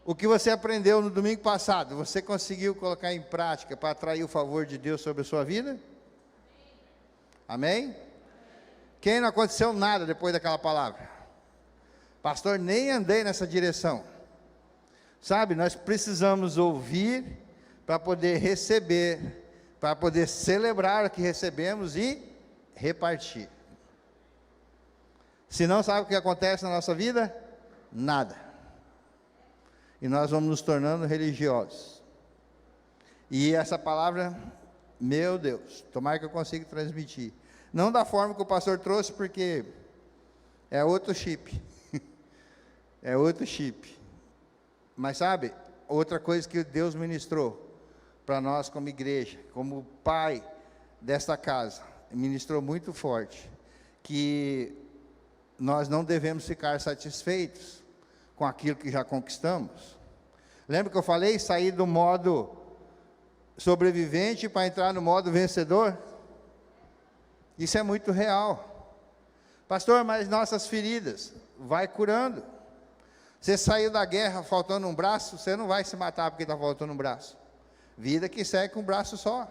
O que você aprendeu no domingo passado, você conseguiu colocar em prática para atrair o favor de Deus sobre a sua vida? Amém? Quem não aconteceu nada depois daquela palavra? Pastor, nem andei nessa direção. Sabe, nós precisamos ouvir para poder receber, para poder celebrar o que recebemos e repartir. Se não, sabe o que acontece na nossa vida? Nada. E nós vamos nos tornando religiosos. E essa palavra, meu Deus, tomara que eu consiga transmitir. Não da forma que o pastor trouxe, porque é outro chip. É outro chip. Mas sabe, outra coisa que Deus ministrou para nós como igreja, como pai desta casa, ministrou muito forte, que nós não devemos ficar satisfeitos com aquilo que já conquistamos. Lembra que eu falei, sair do modo sobrevivente para entrar no modo vencedor? Isso é muito real. Pastor, mas nossas feridas, vai curando. Você saiu da guerra faltando um braço, você não vai se matar porque está faltando um braço. Vida que segue com um braço só.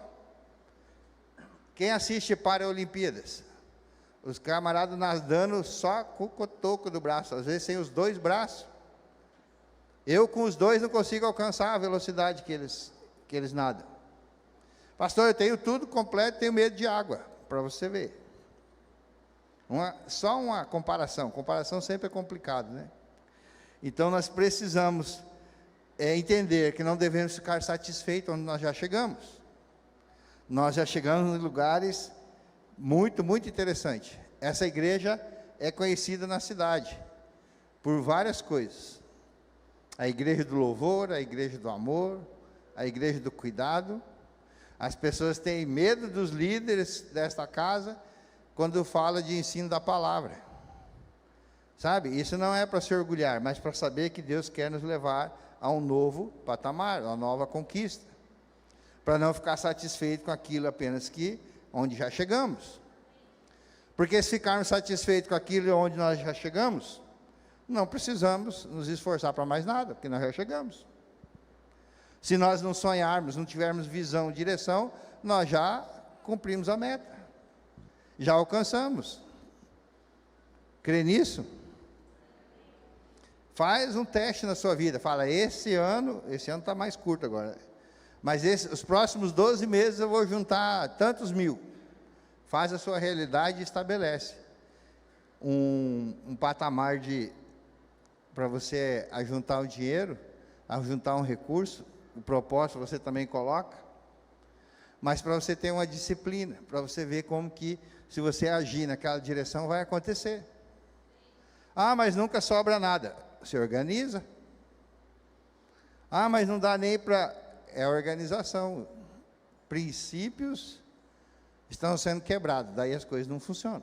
Quem assiste Paralimpíadas? Os camaradas nadando só com o cotoco do braço, às vezes sem os dois braços. Eu com os dois não consigo alcançar a velocidade que eles nadam. Pastor, eu tenho tudo completo, tenho medo de água, para você ver. Só uma comparação. Comparação sempre é complicado, né? Então nós precisamos entender que não devemos ficar satisfeitos onde nós já chegamos. Nós já chegamos em lugares muito, muito interessantes. Essa igreja é conhecida na cidade por várias coisas. A igreja do louvor, a igreja do amor, a igreja do cuidado. As pessoas têm medo dos líderes desta casa quando fala de ensino da palavra. Sabe, isso não é para se orgulhar, mas para saber que Deus quer nos levar a um novo patamar, a uma nova conquista. Para não ficar satisfeito com aquilo apenas onde já chegamos. Porque se ficarmos satisfeitos com aquilo onde nós já chegamos, não precisamos nos esforçar para mais nada, porque nós já chegamos. Se nós não sonharmos, não tivermos visão, direção, nós já cumprimos a meta. Já alcançamos. Crê nisso? Faz um teste na sua vida. Fala, esse ano está mais curto agora. Mas os próximos 12 meses eu vou juntar tantos mil. Faz a sua realidade e estabelece um patamar para você ajuntar o dinheiro, ajuntar um recurso. O propósito você também coloca. Mas para você ter uma disciplina, para você ver como que, se você agir naquela direção, vai acontecer. Ah, mas nunca sobra nada. Se organiza. Ah, mas não dá nem para... É organização. Princípios estão sendo quebrados, daí as coisas não funcionam.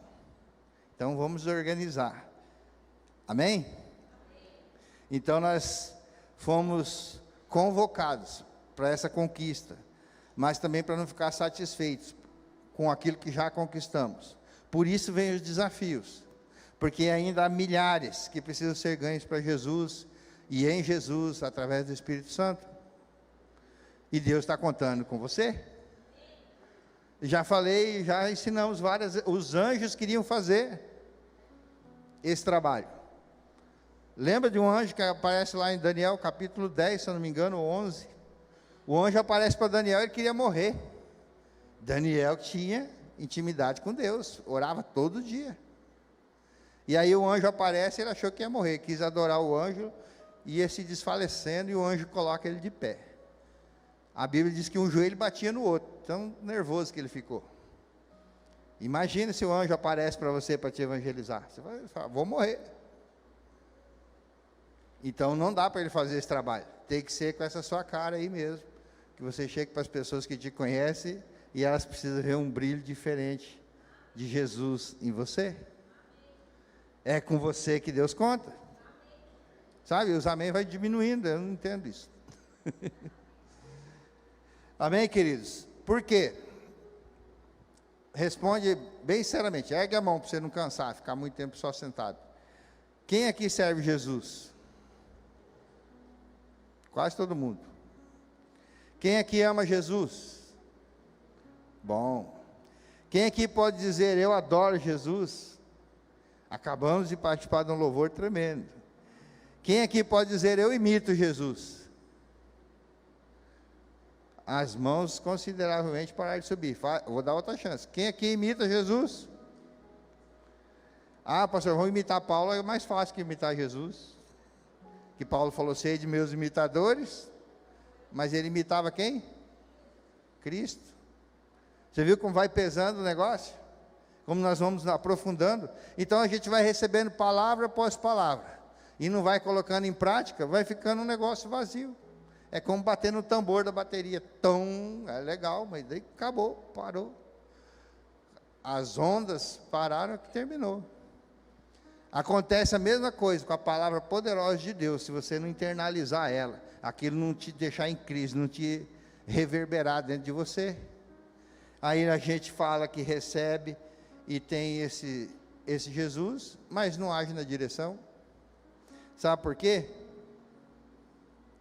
Então vamos organizar. Amém? Então nós fomos convocados para essa conquista, mas também para não ficar satisfeitos com aquilo que já conquistamos. Por isso vem os desafios. Porque ainda há milhares que precisam ser ganhos para Jesus, e em Jesus, através do Espírito Santo. E Deus está contando com você. Já falei, já ensinamos os anjos queriam fazer esse trabalho. Lembra de um anjo que aparece lá em Daniel, capítulo 10, se eu não me engano, 11. O anjo aparece para Daniel, ele queria morrer. Daniel tinha intimidade com Deus, orava todo dia. E aí o anjo aparece, ele achou que ia morrer, quis adorar o anjo, ia se desfalecendo e o anjo coloca ele de pé. A Bíblia diz que um joelho batia no outro, tão nervoso que ele ficou. Imagina se o anjo aparece para você para te evangelizar. Você vai falar, vou morrer. Então não dá para ele fazer esse trabalho. Tem que ser com essa sua cara aí mesmo. Que você chegue para as pessoas que te conhecem e elas precisam ver um brilho diferente de Jesus em você. É com você que Deus conta. Sabe, os amém vai diminuindo, eu não entendo isso. Amém, queridos? Por quê? Responde bem seriamente, ergue a mão para você não cansar, ficar muito tempo só sentado. Quem aqui serve Jesus? Quase todo mundo. Quem aqui ama Jesus? Bom. Quem aqui pode dizer, eu adoro Jesus? Acabamos de participar de um louvor tremendo. Quem aqui pode dizer, eu imito Jesus? As mãos consideravelmente pararam de subir. Vou dar outra chance. Quem aqui imita Jesus? Ah, pastor, vamos imitar Paulo, é mais fácil que imitar Jesus. Que Paulo falou, sei de meus imitadores, mas ele imitava quem? Cristo. Você viu como vai pesando o negócio? Como nós vamos aprofundando? Então a gente vai recebendo palavra após palavra, e não vai colocando em prática, vai ficando um negócio vazio. É como bater no tambor da bateria. Tom, é legal, mas daí acabou, parou. As ondas pararam, que terminou. Acontece a mesma coisa com a palavra poderosa de Deus, se você não internalizar ela, aquilo não te deixar em crise, não te reverberar dentro de você. Aí a gente fala que recebe e tem esse Jesus, mas não age na direção. Sabe por quê?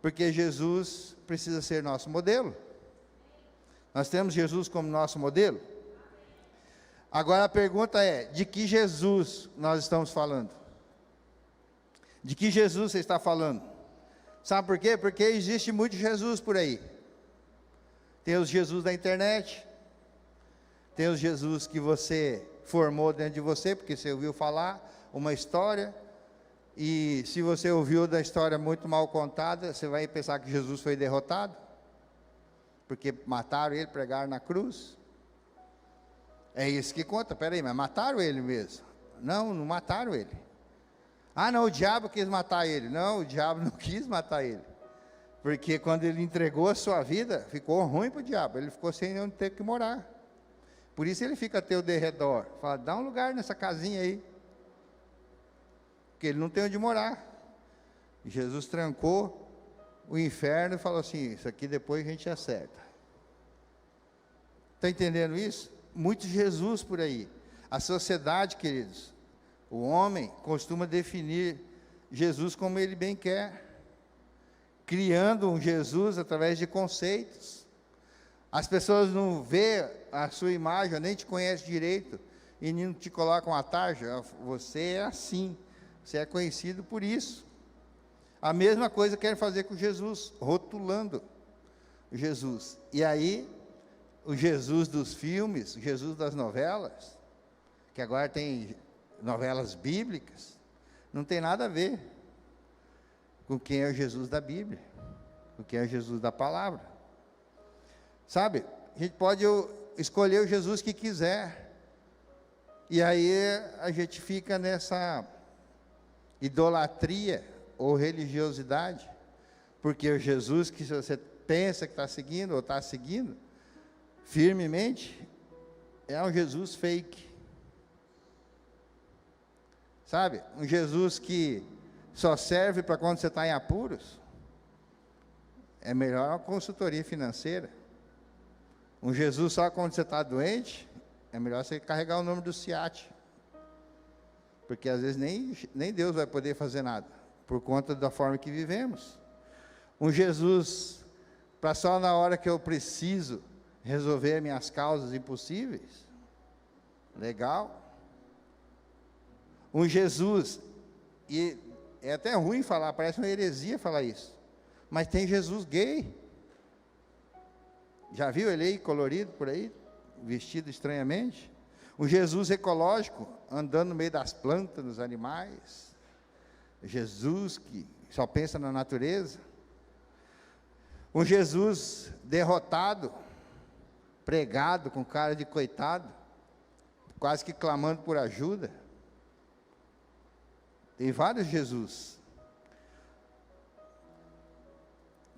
Porque Jesus precisa ser nosso modelo. Nós temos Jesus como nosso modelo. Agora a pergunta é, de que Jesus nós estamos falando? De que Jesus você está falando? Sabe por quê? Porque existe muito Jesus por aí. Tem os Jesus da internet, tem os Jesus que você formou dentro de você, porque você ouviu falar uma história, e se você ouviu da história muito mal contada, você vai pensar que Jesus foi derrotado, porque mataram ele, pregaram na cruz. É isso que conta. Peraí, mas mataram ele mesmo? Não, não mataram ele. Ah, não, o diabo quis matar ele. Não, o diabo não quis matar ele. Porque quando ele entregou a sua vida, ficou ruim para o diabo. Ele ficou sem onde ter que morar. Por isso ele fica a teu derredor. Fala, dá um lugar nessa casinha aí. Porque ele não tem onde morar. E Jesus trancou o inferno e falou assim, isso aqui depois a gente acerta. Está entendendo isso? Muito Jesus por aí. A sociedade, queridos, o homem costuma definir Jesus como ele bem quer, criando um Jesus através de conceitos. As pessoas não vê a sua imagem, nem te conhecem direito, e não te colocam a tarja, você é assim, você é conhecido por isso. A mesma coisa querem fazer com Jesus, rotulando Jesus. E aí, o Jesus dos filmes, o Jesus das novelas, que agora tem novelas bíblicas, não tem nada a ver com quem é o Jesus da Bíblia, com quem é o Jesus da palavra. Sabe, a gente pode escolher o Jesus que quiser, e aí a gente fica nessa idolatria ou religiosidade, porque o Jesus que você pensa que está seguindo, ou está seguindo, firmemente, é um Jesus fake. Sabe, um Jesus que só serve para quando você está em apuros. É melhor uma consultoria financeira. Um Jesus só quando você está doente, é melhor você carregar o nome do SIAT. Porque às vezes nem Deus vai poder fazer nada, por conta da forma que vivemos. Um Jesus para só na hora que eu preciso resolver minhas causas impossíveis. Legal. Um Jesus, e é até ruim falar, parece uma heresia falar isso, mas tem Jesus gay. Já viu ele aí colorido por aí, vestido estranhamente? Um Jesus ecológico, andando no meio das plantas, dos animais. Jesus que só pensa na natureza. Um Jesus derrotado, pregado com cara de coitado, quase que clamando por ajuda. Tem vários Jesus.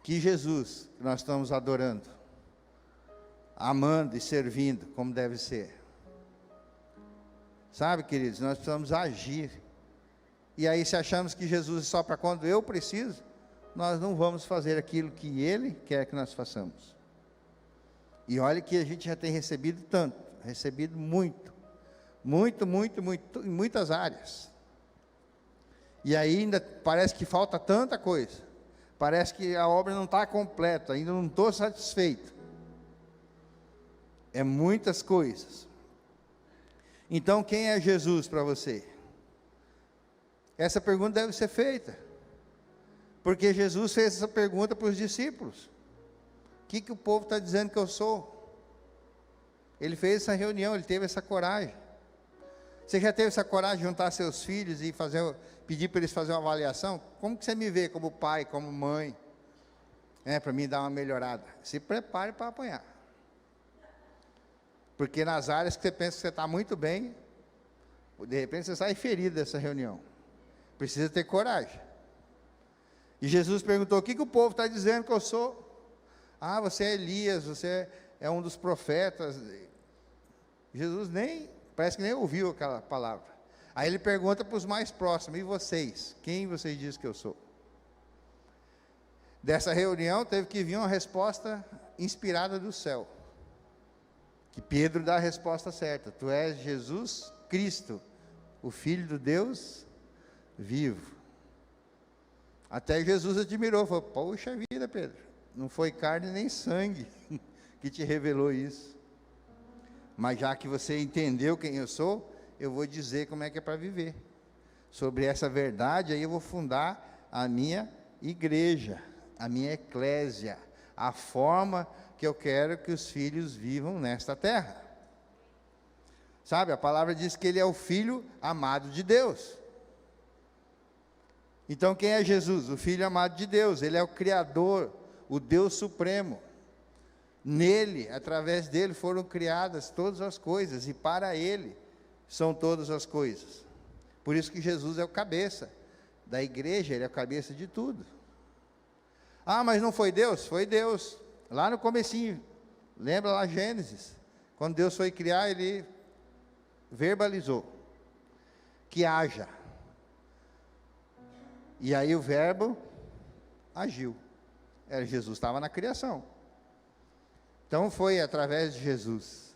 Que Jesus que nós estamos adorando, amando e servindo como deve ser? Sabe, queridos, nós precisamos agir. E aí, se achamos que Jesus é só para quando eu preciso, nós não vamos fazer aquilo que Ele quer que nós façamos. E olha que a gente já tem recebido tanto, recebido muito, em muitas áreas. E aí ainda parece que falta tanta coisa, Parece que a obra não está completa, ainda não estou satisfeito. É muitas coisas. Então, quem é Jesus para você? Essa pergunta deve ser feita, porque Jesus fez essa pergunta para os discípulos. O que o povo está dizendo que eu sou? Ele fez essa reunião, ele teve essa coragem. Você já teve essa coragem de juntar seus filhos e pedir para eles fazerem uma avaliação? Como que você me vê como pai, como mãe? Para mim dar uma melhorada. Se prepare para apanhar. Porque nas áreas que você pensa que você está muito bem, de repente você sai ferido dessa reunião. Precisa ter coragem. E Jesus perguntou: o que o povo está dizendo que eu sou? Ah, você é Elias, você é um dos profetas. Jesus parece que nem ouviu aquela palavra. Aí ele pergunta para os mais próximos: e vocês? Quem vocês dizem que eu sou? Dessa reunião teve que vir uma resposta inspirada do céu. Que Pedro dá a resposta certa: tu és Jesus Cristo, o Filho do Deus vivo. Até Jesus admirou, falou: poxa vida, Pedro, não foi carne nem sangue que te revelou isso. Mas já que você entendeu quem eu sou, eu vou dizer como é que é para viver. Sobre essa verdade, aí eu vou fundar a minha igreja, a minha eclésia, a forma que eu quero que os filhos vivam nesta terra. Sabe, a palavra diz que ele é o Filho amado de Deus. Então quem é Jesus? O Filho amado de Deus. Ele é o Criador, o Deus Supremo. Nele, através dele foram criadas todas as coisas, e para ele são todas as coisas. Por isso que Jesus é o cabeça da igreja, ele é o cabeça de tudo. Ah, mas não foi Deus? Foi Deus. Lá no comecinho, lembra lá Gênesis, quando Deus foi criar, ele verbalizou que haja, e aí o verbo agiu. Jesus estava na criação, então foi através de Jesus.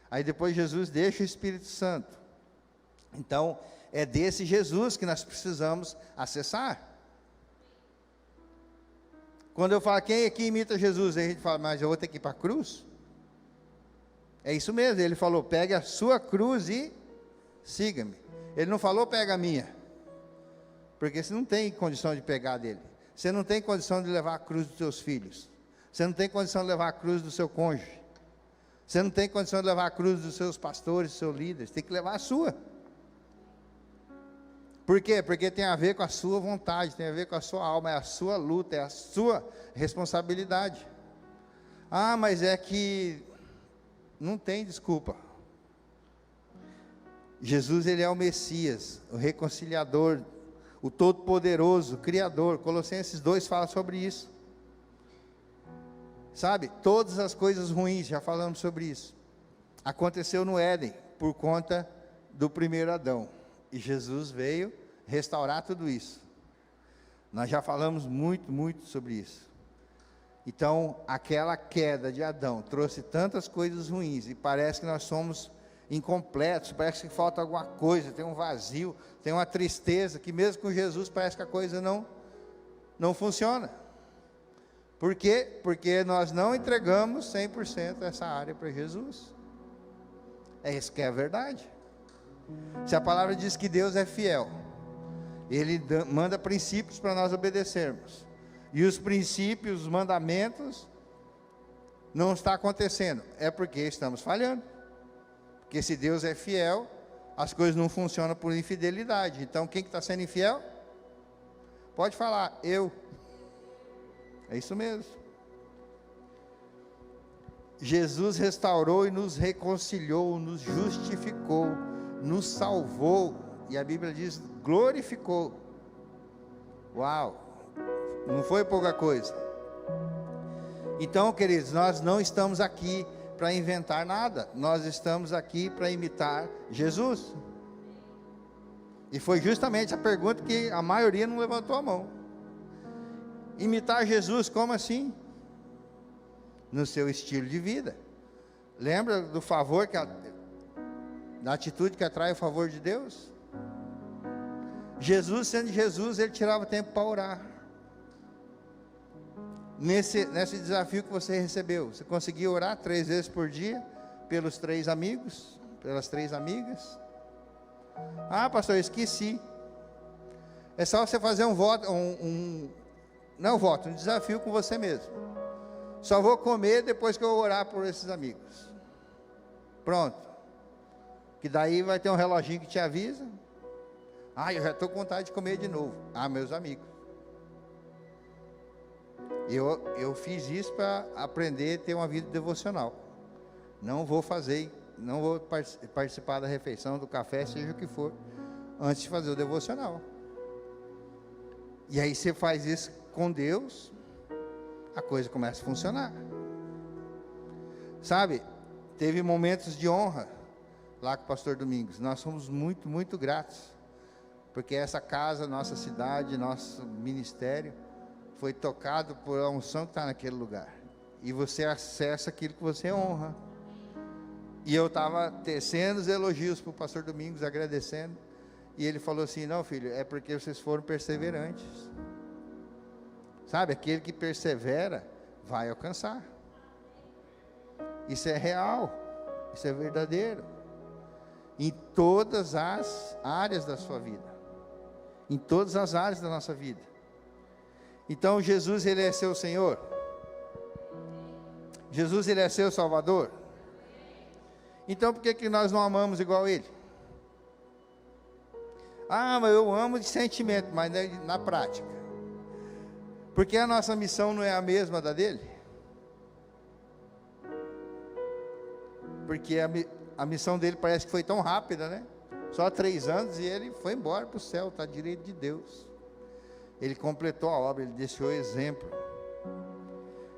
Aí depois Jesus deixa o Espírito Santo. Então é desse Jesus que nós precisamos acessar. Quando eu falo: quem aqui imita Jesus? Aí a gente fala: mas eu vou ter que ir para a cruz? É isso mesmo, ele falou: pegue a sua cruz e siga-me. Ele não falou: pega a minha, porque você não tem condição de pegar dele. Você não tem condição de levar a cruz dos seus filhos. Você não tem condição de levar a cruz do seu cônjuge. Você não tem condição de levar a cruz dos seus pastores, dos seus líderes. Tem que levar a sua. Por quê? Porque tem a ver com a sua vontade, tem a ver com a sua alma, é a sua luta, é a sua responsabilidade. Ah, mas é que não tem desculpa. Jesus, ele é o Messias, o reconciliador, o Todo-Poderoso, o Criador. Colossenses 2 fala sobre isso. Sabe, todas as coisas ruins, já falamos sobre isso, aconteceu no Éden, por conta do primeiro Adão. E Jesus veio restaurar tudo isso. Nós já falamos muito sobre isso. Então, aquela queda de Adão trouxe tantas coisas ruins, e parece que nós somos incompletos, parece que falta alguma coisa, tem um vazio, tem uma tristeza, que mesmo com Jesus parece que a coisa não funciona. Por quê? Porque nós não entregamos 100% essa área para Jesus. É isso que é a verdade. Se a palavra diz que Deus é fiel, ele manda princípios para nós obedecermos, e os princípios, os mandamentos não está acontecendo, é porque estamos falhando. Porque se Deus é fiel, as coisas não funcionam por infidelidade. Então quem que está sendo infiel? Pode falar: eu. É isso mesmo. Jesus restaurou e nos reconciliou, nos justificou, nos salvou, e a Bíblia diz: glorificou. Uau, não foi pouca coisa. Então, queridos, nós não estamos aqui para inventar nada, nós estamos aqui para imitar Jesus. E foi justamente a pergunta que a maioria não levantou a mão. Imitar Jesus, como assim? No seu estilo de vida. Lembra do favor, da atitude que atrai o favor de Deus? Jesus, sendo Jesus, ele tirava tempo para orar. nesse desafio que você recebeu, você conseguiu orar 3 vezes por dia pelos 3 amigos, pelas 3 amigas? Ah, pastor, eu esqueci. É só você fazer um voto, um desafio com você mesmo. Só vou comer depois que eu orar por esses amigos. Pronto. Que daí vai ter um reloginho que te avisa. Ah, eu já estou com vontade de comer de novo. Ah, meus amigos. Eu fiz isso para aprender a ter uma vida devocional. Não vou participar da refeição, do café, seja o que for, antes de fazer o devocional. E aí você faz isso com Deus, a coisa começa a funcionar. Sabe, teve momentos de honra lá com o pastor Domingos. Nós somos muito, muito gratos, porque essa casa, nossa cidade, nosso ministério, foi tocado por a unção que está naquele lugar. E você acessa aquilo que você honra. E eu estava tecendo os elogios para o pastor Domingos, agradecendo. E ele falou assim: não, filho, é porque vocês foram perseverantes. Sabe, aquele que persevera vai alcançar. Isso é real, isso é verdadeiro. Em todas as áreas da sua vida. Em todas as áreas da nossa vida. Então Jesus, Ele é seu Senhor. Jesus, Ele é seu Salvador. Então por que nós não amamos igual Ele? Ah, mas eu amo de sentimento, mas na prática. Porque a nossa missão não é a mesma da dele? Porque a missão dele parece que foi tão rápida, né? Só 3 anos e ele foi embora para o céu, está direito de Deus. Ele completou a obra, ele deixou exemplo.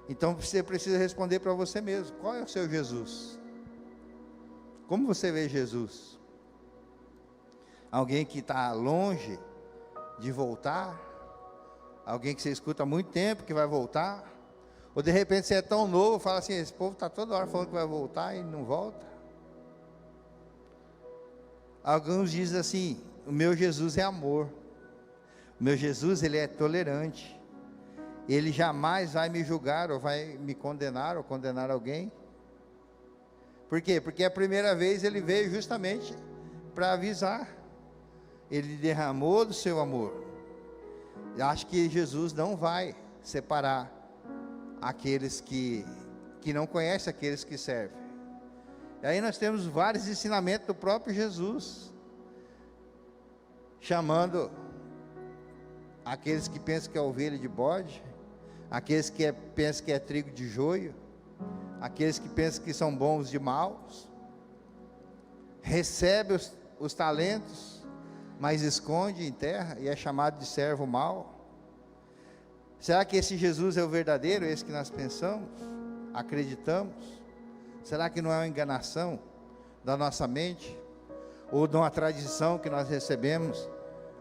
Então você precisa responder para você mesmo: qual é o seu Jesus? Como você vê Jesus? Alguém que está longe de voltar? Alguém que você escuta há muito tempo que vai voltar? Ou de repente você é tão novo, fala assim: esse povo está toda hora falando que vai voltar e não volta? Alguns dizem assim: o meu Jesus é amor. O meu Jesus, Ele é tolerante. Ele jamais vai me julgar, ou vai me condenar, ou condenar alguém. Por quê? Porque a primeira vez Ele veio justamente para avisar. Ele derramou do seu amor. Eu acho que Jesus não vai separar aqueles que não conhecem, aqueles que servem. E aí nós temos vários ensinamentos do próprio Jesus, chamando aqueles que pensam que é ovelha de bode, aqueles que pensam que é trigo de joio, aqueles que pensam que são bons de maus, recebe os talentos, mas esconde em terra e é chamado de servo mau. Será que esse Jesus é o verdadeiro, esse que nós pensamos, acreditamos? Será que não é uma enganação da nossa mente, ou de uma tradição que nós recebemos,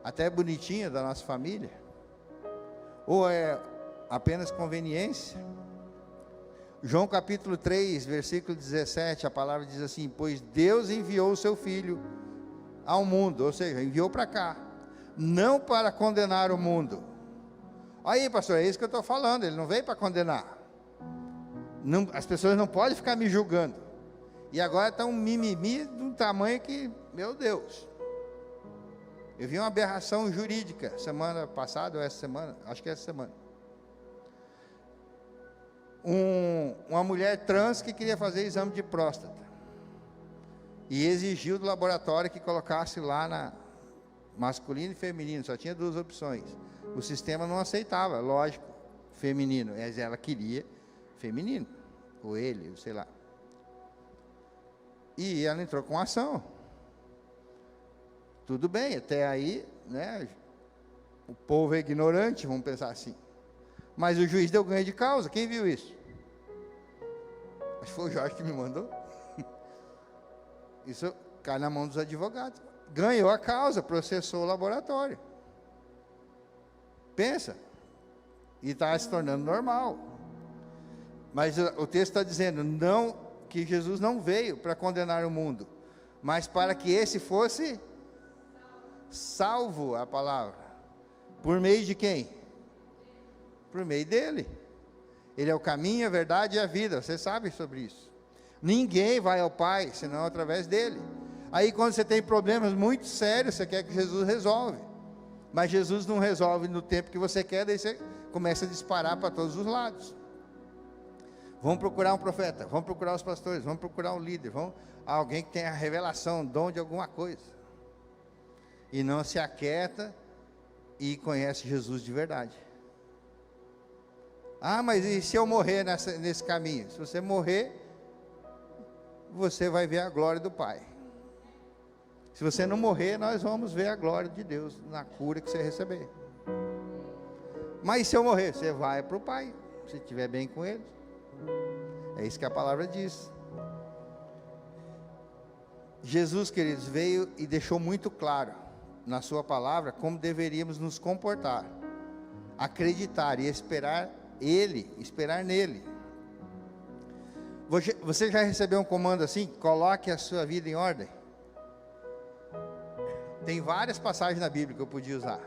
até bonitinha, da nossa família? Ou é apenas conveniência? João capítulo 3, versículo 17, a palavra diz assim: pois Deus enviou o seu Filho ao mundo, ou seja, enviou para cá, não para condenar o mundo. Aí, pastor, é isso que eu estou falando, Ele não veio para condenar. Não, as pessoas não podem ficar me julgando. E agora está um mimimi de um tamanho que, meu Deus. Eu vi uma aberração jurídica semana passada, ou essa semana, acho que é essa semana. Uma mulher trans que queria fazer exame de próstata. E exigiu do laboratório que colocasse lá na masculino e feminino, só tinha 2 opções. O sistema não aceitava, lógico, feminino, mas ela queria feminino, ou ele, sei lá. E ela entrou com ação. Tudo bem, até aí, né, o povo é ignorante, vamos pensar assim. Mas o juiz deu ganho de causa, quem viu isso? Acho que foi o Jorge que me mandou. Isso cai na mão dos advogados. Ganhou a causa, processou o laboratório. Pensa. E está se tornando normal. Mas o texto está dizendo não, que Jesus não veio para condenar o mundo, mas para que esse fosse salvo, a palavra. Por meio de quem? Por meio dele. Ele é o caminho, a verdade e a vida. Você sabe sobre isso. Ninguém vai ao Pai senão através dele. Aí quando você tem problemas muito sérios, você quer que Jesus resolve. Mas Jesus não resolve no tempo que você quer, daí você começa a disparar para todos os lados. Vamos procurar um profeta, vamos procurar os pastores, vamos procurar um líder, vamos alguém que tenha revelação, dom de alguma coisa. E não se aquieta e conhece Jesus de verdade. Ah, mas e se eu morrer nesse caminho? Se você morrer, você vai ver a glória do Pai. Se você não morrer, nós vamos ver a glória de Deus na cura que você receber. Mas se eu morrer, você vai para o Pai, se estiver bem com Ele. É isso que a palavra diz. Jesus, queridos, veio e deixou muito claro na sua palavra como deveríamos nos comportar, acreditar e esperar Ele, esperar nele. Você já recebeu um comando assim? Coloque a sua vida em ordem. Tem várias passagens na Bíblia que eu podia usar.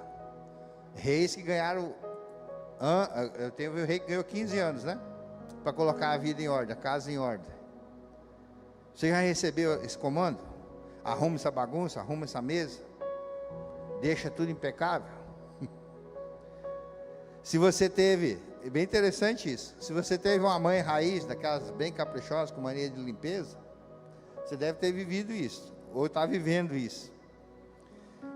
Reis que ganharam, eu tenho o rei que ganhou 15 anos, né? Para colocar a vida em ordem, a casa em ordem. Você já recebeu esse comando? Arruma essa bagunça, arruma essa mesa, deixa tudo impecável. Se você teve, é bem interessante isso, se você teve uma mãe raiz, daquelas bem caprichosas, com mania de limpeza, você deve ter vivido isso, ou está vivendo isso.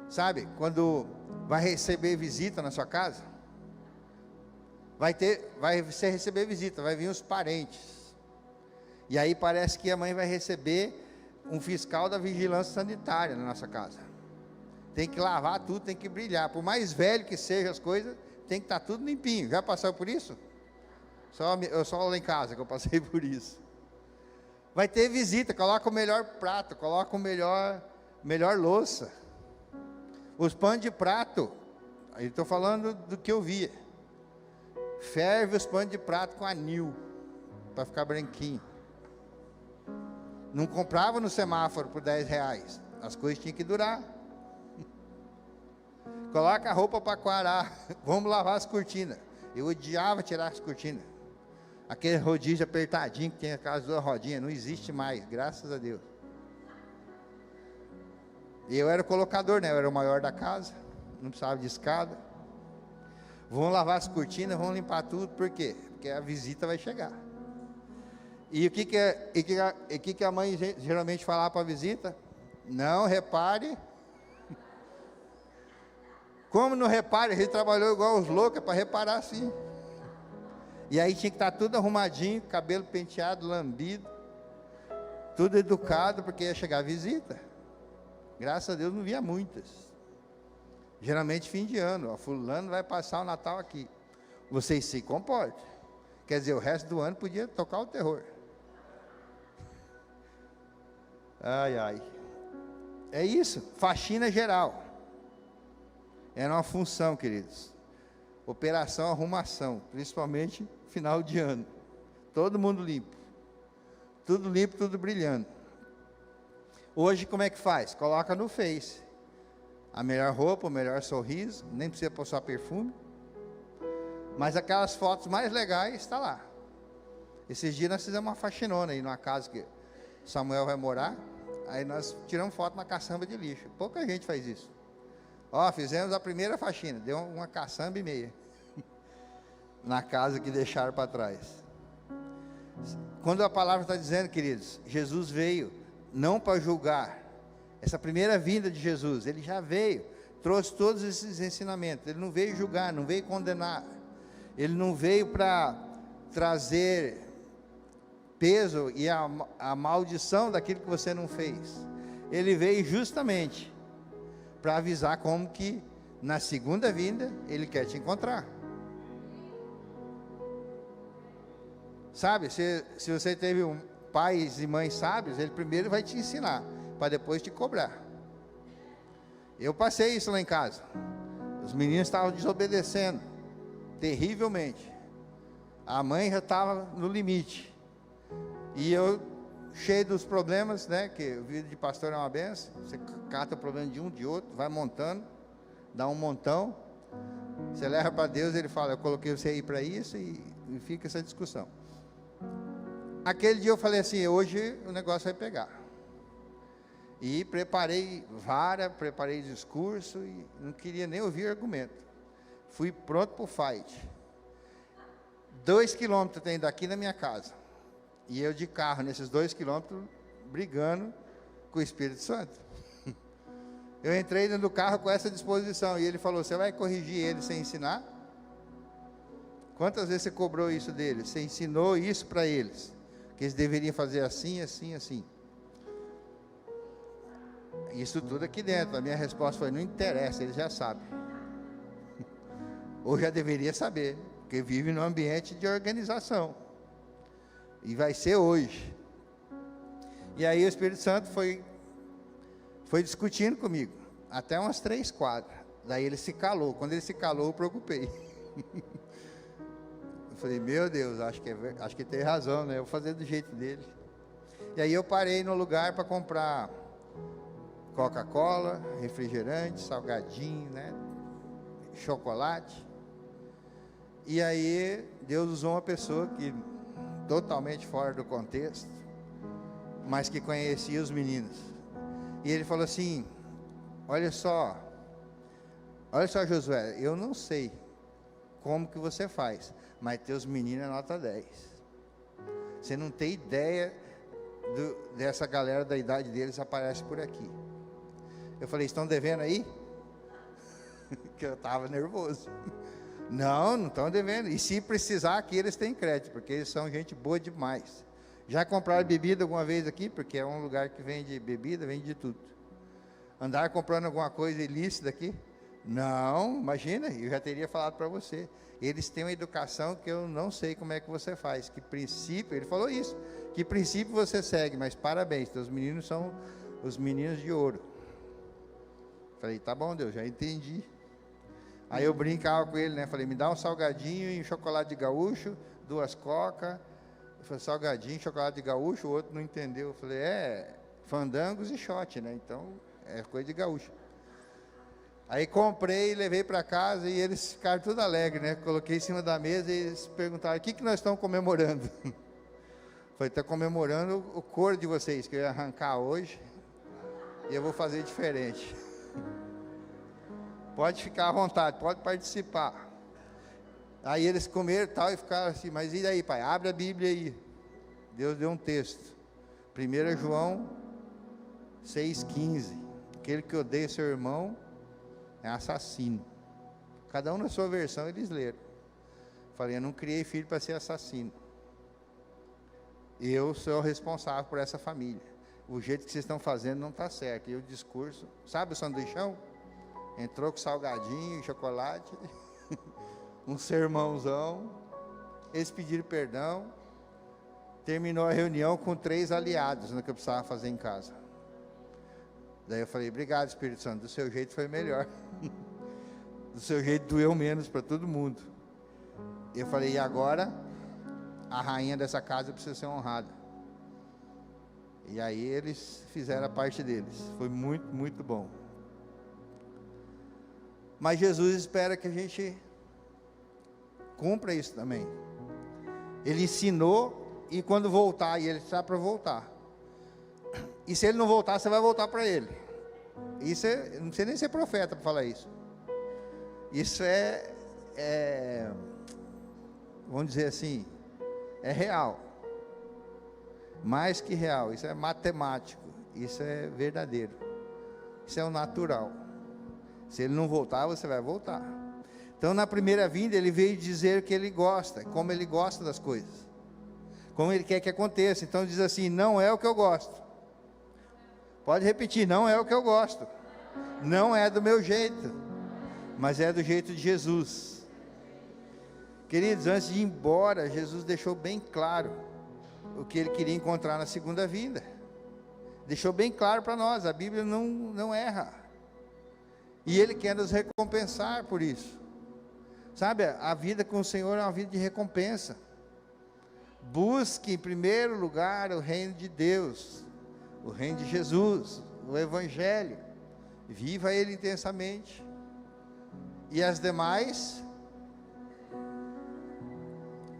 Sabe, quando vai receber visita na sua casa, você receber visita, vai vir os parentes, e aí parece que a mãe vai receber um fiscal da vigilância sanitária na nossa casa. Tem que lavar tudo, tem que brilhar, por mais velho que sejam as coisas, tem que estar tudo limpinho. Já passou por isso? Só lá em casa que eu passei por isso. Vai ter visita, coloca o melhor prato, coloca o melhor louça. Os pães de prato, aí estou falando do que eu via. Ferve os pães de prato com anil, para ficar branquinho. Não comprava no semáforo por 10 reais. As coisas tinham que durar. Coloca a roupa para quarar. Vamos lavar as cortinas. Eu odiava tirar as cortinas. Aquele rodízio apertadinho que tem aquelas duas rodinhas. Não existe mais, graças a Deus. E eu era o colocador, né? Eu era o maior da casa. Não precisava de escada. Vamos lavar as cortinas, vamos limpar tudo. Por quê? Porque a visita vai chegar. E o que a mãe geralmente falava para a visita? Não repare. Como não repare? A gente trabalhou igual os loucos, para reparar sim. E aí tinha que estar tudo arrumadinho, cabelo penteado, lambido, tudo educado, porque ia chegar a visita. Graças a Deus não via muitas. Geralmente fim de ano, ó, fulano vai passar o Natal aqui. Vocês se comportem. Quer dizer, o resto do ano podia tocar o terror. Ai, ai. É isso, faxina geral. Era uma função, queridos. Operação arrumação, principalmente final de ano. Todo mundo limpo. Tudo limpo, tudo brilhando. Hoje como é que faz? Coloca no Face. A melhor roupa, o melhor sorriso, nem precisa pôr só perfume. Mas aquelas fotos mais legais, está lá. Esses dias nós fizemos uma faxinona aí numa casa que Samuel vai morar. Aí nós tiramos foto na caçamba de lixo. Pouca gente faz isso. Ó, fizemos a primeira faxina, deu uma caçamba e meia. Na casa que deixaram para trás. Quando a palavra está dizendo, queridos, Jesus veio não para julgar. Essa primeira vinda de Jesus, ele já veio, trouxe todos esses ensinamentos. Ele não veio julgar, não veio condenar. Ele não veio para trazer peso e a maldição daquilo que você não fez. Ele veio justamente para avisar como que na segunda vinda ele quer te encontrar. Sabe, se você teve pais e mães sábios, ele primeiro vai te ensinar, para depois te cobrar. Eu passei isso lá em casa. Os meninos estavam desobedecendo terrivelmente. A mãe já estava no limite. E eu, cheio dos problemas, né? Que o vídeo de pastor é uma benção. Você cata o problema de um, de outro, vai montando, dá um montão. Você leva para Deus, ele fala: eu coloquei você aí para isso e e fica essa discussão. Aquele dia eu falei assim, hoje o negócio vai pegar. E preparei vara, preparei discurso, e não queria nem ouvir argumento. Fui pronto para o fight. 2 quilômetros tem daqui na minha casa. E eu de carro, nesses 2 quilômetros, brigando com o Espírito Santo. Eu entrei dentro do carro com essa disposição, e ele falou, você vai corrigir ele sem ensinar? Quantas vezes você cobrou isso deles? Você ensinou isso para eles? Que eles deveriam fazer assim, assim, assim. Isso tudo aqui dentro. A minha resposta foi, não interessa, eles já sabem. Ou já deveria saber, porque vive num ambiente de organização. E vai ser hoje. E aí o Espírito Santo foi discutindo comigo, até umas 3 quadras. Daí ele se calou. Quando ele se calou, eu preocupei. Eu falei, meu Deus, acho que tem razão, né? Eu vou fazer do jeito dele. E aí eu parei no lugar para comprar Coca-Cola, refrigerante, salgadinho, né? Chocolate. E aí Deus usou uma pessoa que totalmente fora do contexto, mas que conhecia os meninos. E ele falou assim, olha só Josué, eu não sei como que você faz, mas teus meninos é nota 10. Você não tem ideia dessa galera da idade deles aparece por aqui. Eu falei, estão devendo aí? Que eu estava nervoso. Não estão devendo. E se precisar aqui, eles têm crédito, porque eles são gente boa demais. Já compraram bebida alguma vez aqui? Porque é um lugar que vende bebida, vende de tudo. Andar comprando alguma coisa ilícita aqui? Não, imagina, eu já teria falado para você. Eles têm uma educação que eu não sei como é que você faz. Que princípio, ele falou isso, que princípio você segue, mas parabéns, teus meninos são os meninos de ouro. Falei, tá bom, Deus, já entendi. Aí eu brincava com ele, né? Falei, me dá um salgadinho e um chocolate de gaúcho, 2 coca. Eu falei, salgadinho, chocolate de gaúcho, o outro não entendeu. Eu falei, fandangos e shot, né? Então, é coisa de gaúcho. Aí comprei, levei para casa e eles ficaram tudo alegres, né? Coloquei em cima da mesa e eles perguntaram, o que nós estamos comemorando? Falei, está comemorando o couro de vocês, que eu ia arrancar hoje, e eu vou fazer diferente. Pode ficar à vontade, pode participar. Aí eles comeram tal e ficaram assim, mas e daí, pai? Abre a Bíblia aí. Deus deu um texto. 1 João 6,15. Aquele que odeia seu irmão é assassino. Cada um na sua versão eles leram. Falei, eu não criei filho para ser assassino. Eu sou o responsável por essa família. O jeito que vocês estão fazendo não está certo. E o discurso, sabe o sanduichão? Entrou com salgadinho, chocolate, um sermãozão. Eles pediram perdão. Terminou a reunião com 3 aliados no que eu precisava fazer em casa. Daí eu falei, obrigado, Espírito Santo, do seu jeito foi melhor. Do seu jeito doeu menos para todo mundo. Eu falei, e agora a rainha dessa casa precisa ser honrada. E aí eles fizeram a parte deles. Foi muito, muito bom. Mas Jesus espera que a gente cumpra isso também. Ele ensinou, e quando voltar, e ele está para voltar. E se ele não voltar, você vai voltar para ele. Isso não precisa nem ser profeta para falar isso. Isso vamos dizer assim, é real. Mais que real, isso é matemático, isso é verdadeiro. Isso é o natural. Se ele não voltar, você vai voltar. Então, na primeira vinda, ele veio dizer que ele gosta, como ele gosta das coisas, como ele quer que aconteça. Então, diz assim: não é o que eu gosto. Pode repetir: não é o que eu gosto. Não é do meu jeito, mas é do jeito de Jesus. Queridos, antes de ir embora, Jesus deixou bem claro o que ele queria encontrar na segunda vinda. Deixou bem claro para nós, a Bíblia não erra. E ele quer nos recompensar por isso. Sabe, a vida com o Senhor é uma vida de recompensa. Busque em primeiro lugar o reino de Deus, o reino de Jesus, o Evangelho. Viva ele intensamente. E as demais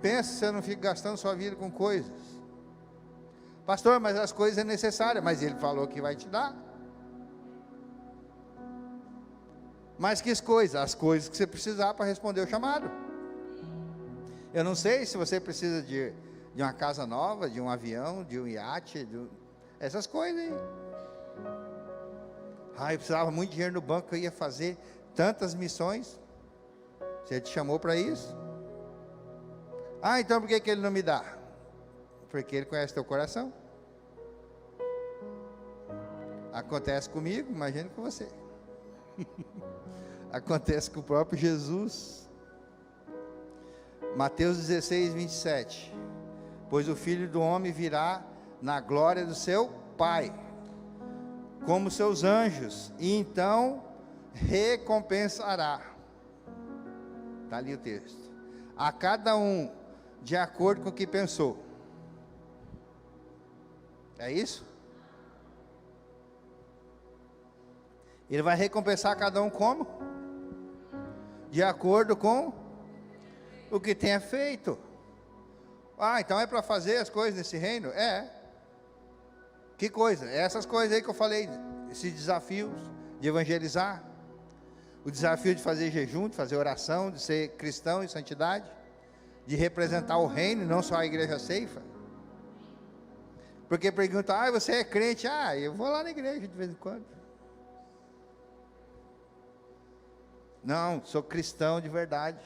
Pensa se você não fica gastando sua vida com coisas. Pastor, mas as coisas é necessárias, mas Ele falou que vai te dar. Mas que coisas? As coisas que você precisar para responder o chamado. Eu não sei se você precisa de uma casa nova, de um avião, de um iate, essas coisas aí. Eu precisava muito de dinheiro no banco, eu ia fazer tantas missões. Você te chamou para isso? Então por que Ele não me dá? Porque Ele conhece teu coração. Acontece comigo, imagina com você. Acontece com o próprio Jesus. Mateus 16, 27. Pois o Filho do Homem virá na glória do seu Pai, como seus anjos, e então recompensará. Está ali o texto. A cada um, de acordo com o que pensou. É isso? Ele vai recompensar cada um como? De acordo com o que tenha feito. Então é para fazer as coisas nesse reino? Que coisa? Essas coisas aí que eu falei, esses desafios de evangelizar, o desafio de fazer jejum, de fazer oração, de ser cristão em santidade, de representar o reino e não só a igreja ceifa. Porque pergunta, você é crente? Eu vou lá na igreja de vez em quando. Não, sou cristão de verdade.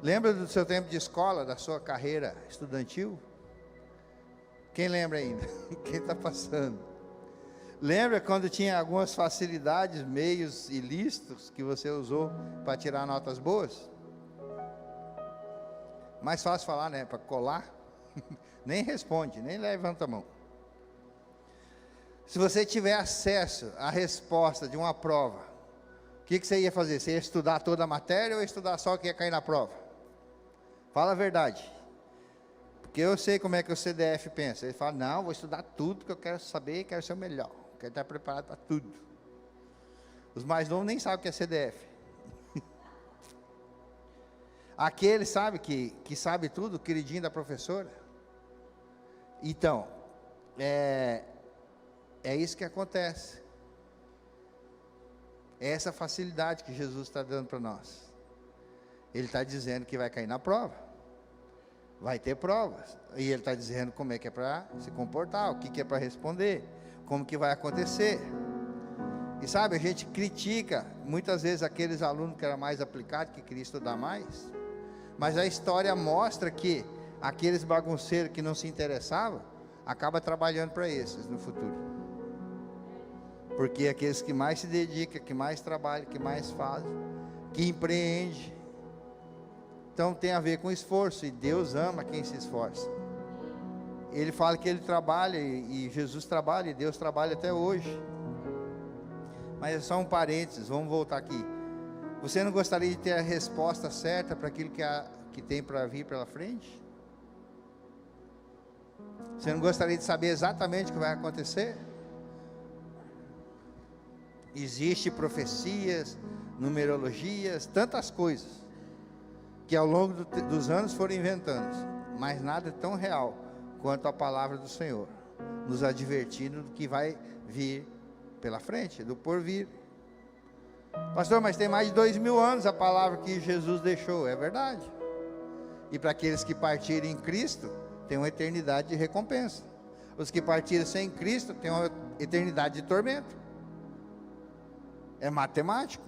Lembra do seu tempo de escola, da sua carreira estudantil? Quem lembra ainda? Quem está passando? Lembra quando tinha algumas facilidades, meios ilícitos que você usou para tirar notas boas? Mais fácil falar, né? Para colar. Nem responde, nem levanta a mão. Se você tiver acesso à resposta de uma prova, o que você ia fazer? Você ia estudar toda a matéria ou ia estudar só o que ia cair na prova? Fala a verdade. Porque eu sei como é que o CDF pensa. Ele fala, não, vou estudar tudo que eu quero saber, quero ser o melhor. Quero estar preparado para tudo. Os mais novos nem sabem o que é CDF. Aquele, sabe, que sabe tudo, o queridinho da professora. Então, é isso que acontece. É essa facilidade que Jesus está dando para nós. Ele está dizendo que vai cair na prova. Vai ter provas. E ele está dizendo como é que é para se comportar, o que é para responder, como que vai acontecer. E sabe, a gente critica muitas vezes aqueles alunos que eram mais aplicados, que queriam estudar mais. Mas a história mostra que aqueles bagunceiros que não se interessavam, acabam trabalhando para esses no futuro. Porque aqueles que mais se dedicam, que mais trabalham, que mais fazem, que empreendem. Então tem a ver com esforço, e Deus ama quem se esforça. Ele fala que Ele trabalha, e Jesus trabalha, e Deus trabalha até hoje. Mas é só um parênteses, vamos voltar aqui. Você não gostaria de ter a resposta certa para aquilo que tem para vir pela frente? Você não gostaria de saber exatamente o que vai acontecer? Existem profecias, numerologias, tantas coisas, que ao longo dos anos foram inventando, mas nada é tão real quanto a palavra do Senhor, nos advertindo do que vai vir pela frente, do porvir. Pastor, mas tem mais de 2000 anos a palavra que Jesus deixou, é verdade. E para aqueles que partirem em Cristo, tem uma eternidade de recompensa. Os que partirem sem Cristo, tem uma eternidade de tormento. É matemático.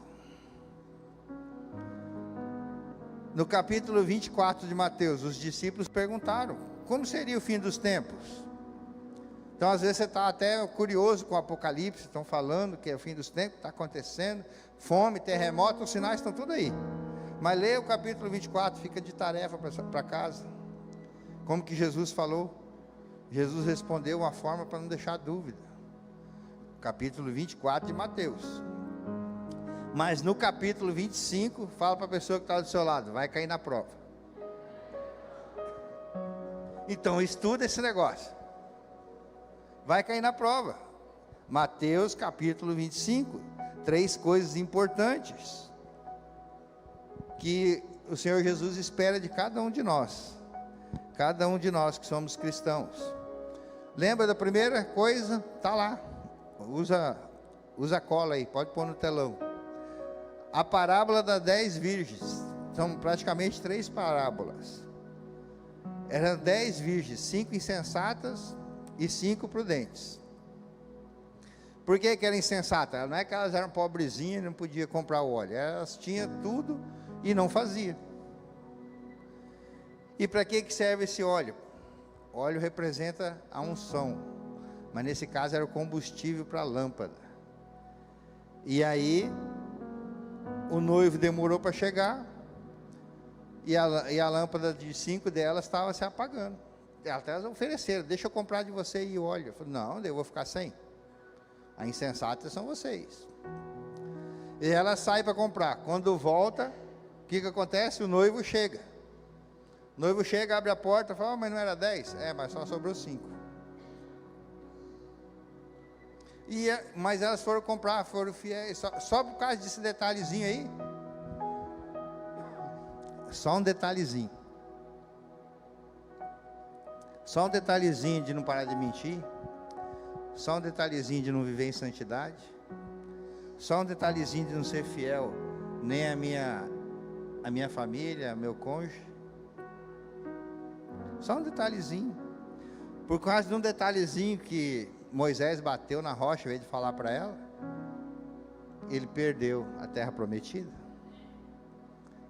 No capítulo 24 de Mateus, os discípulos perguntaram, como seria o fim dos tempos? Então às vezes você está até curioso com o Apocalipse, estão falando que é o fim dos tempos, está acontecendo, fome, terremoto, os sinais estão tudo aí. Mas leia o capítulo 24, fica de tarefa para casa. Como que Jesus falou? Jesus respondeu uma forma para não deixar dúvida. Capítulo 24 de Mateus. Mas no capítulo 25, fala para a pessoa que está do seu lado, vai cair na prova. Então estuda esse negócio. Vai cair na prova. Mateus capítulo 25, 3 coisas importantes. que o Senhor Jesus espera de cada um de nós que somos cristãos. Lembra da primeira coisa? Está lá, usa cola aí, pode pôr no telão. A parábola das 10 virgens, são praticamente 3 parábolas. Eram 10 virgens, 5 insensatas e 5 prudentes. Por que eram insensatas? Não é que elas eram pobrezinhas e não podiam comprar o óleo, elas tinham tudo e não faziam. E para que serve esse óleo? O óleo representa a unção, mas nesse caso era o combustível para a lâmpada. E aí o noivo demorou para chegar, e a lâmpada de 5 delas estava se apagando. Até elas ofereceram: deixa eu comprar de você e o óleo. Eu falei: não, eu vou ficar sem. A insensata são vocês. E ela sai para comprar. Quando volta, o que acontece? O noivo chega. O noivo chega, abre a porta, fala: mas não era 10? Mas só sobrou 5. Mas elas foram comprar, foram fiéis, só por causa desse detalhezinho aí. Só um detalhezinho. Só um detalhezinho de não parar de mentir. Só um detalhezinho de não viver em santidade. Só um detalhezinho de não ser fiel nem a minha família, meu cônjuge. Só um detalhezinho. Por causa de um detalhezinho que Moisés bateu na rocha, em vez de falar para ela, ele perdeu a terra prometida.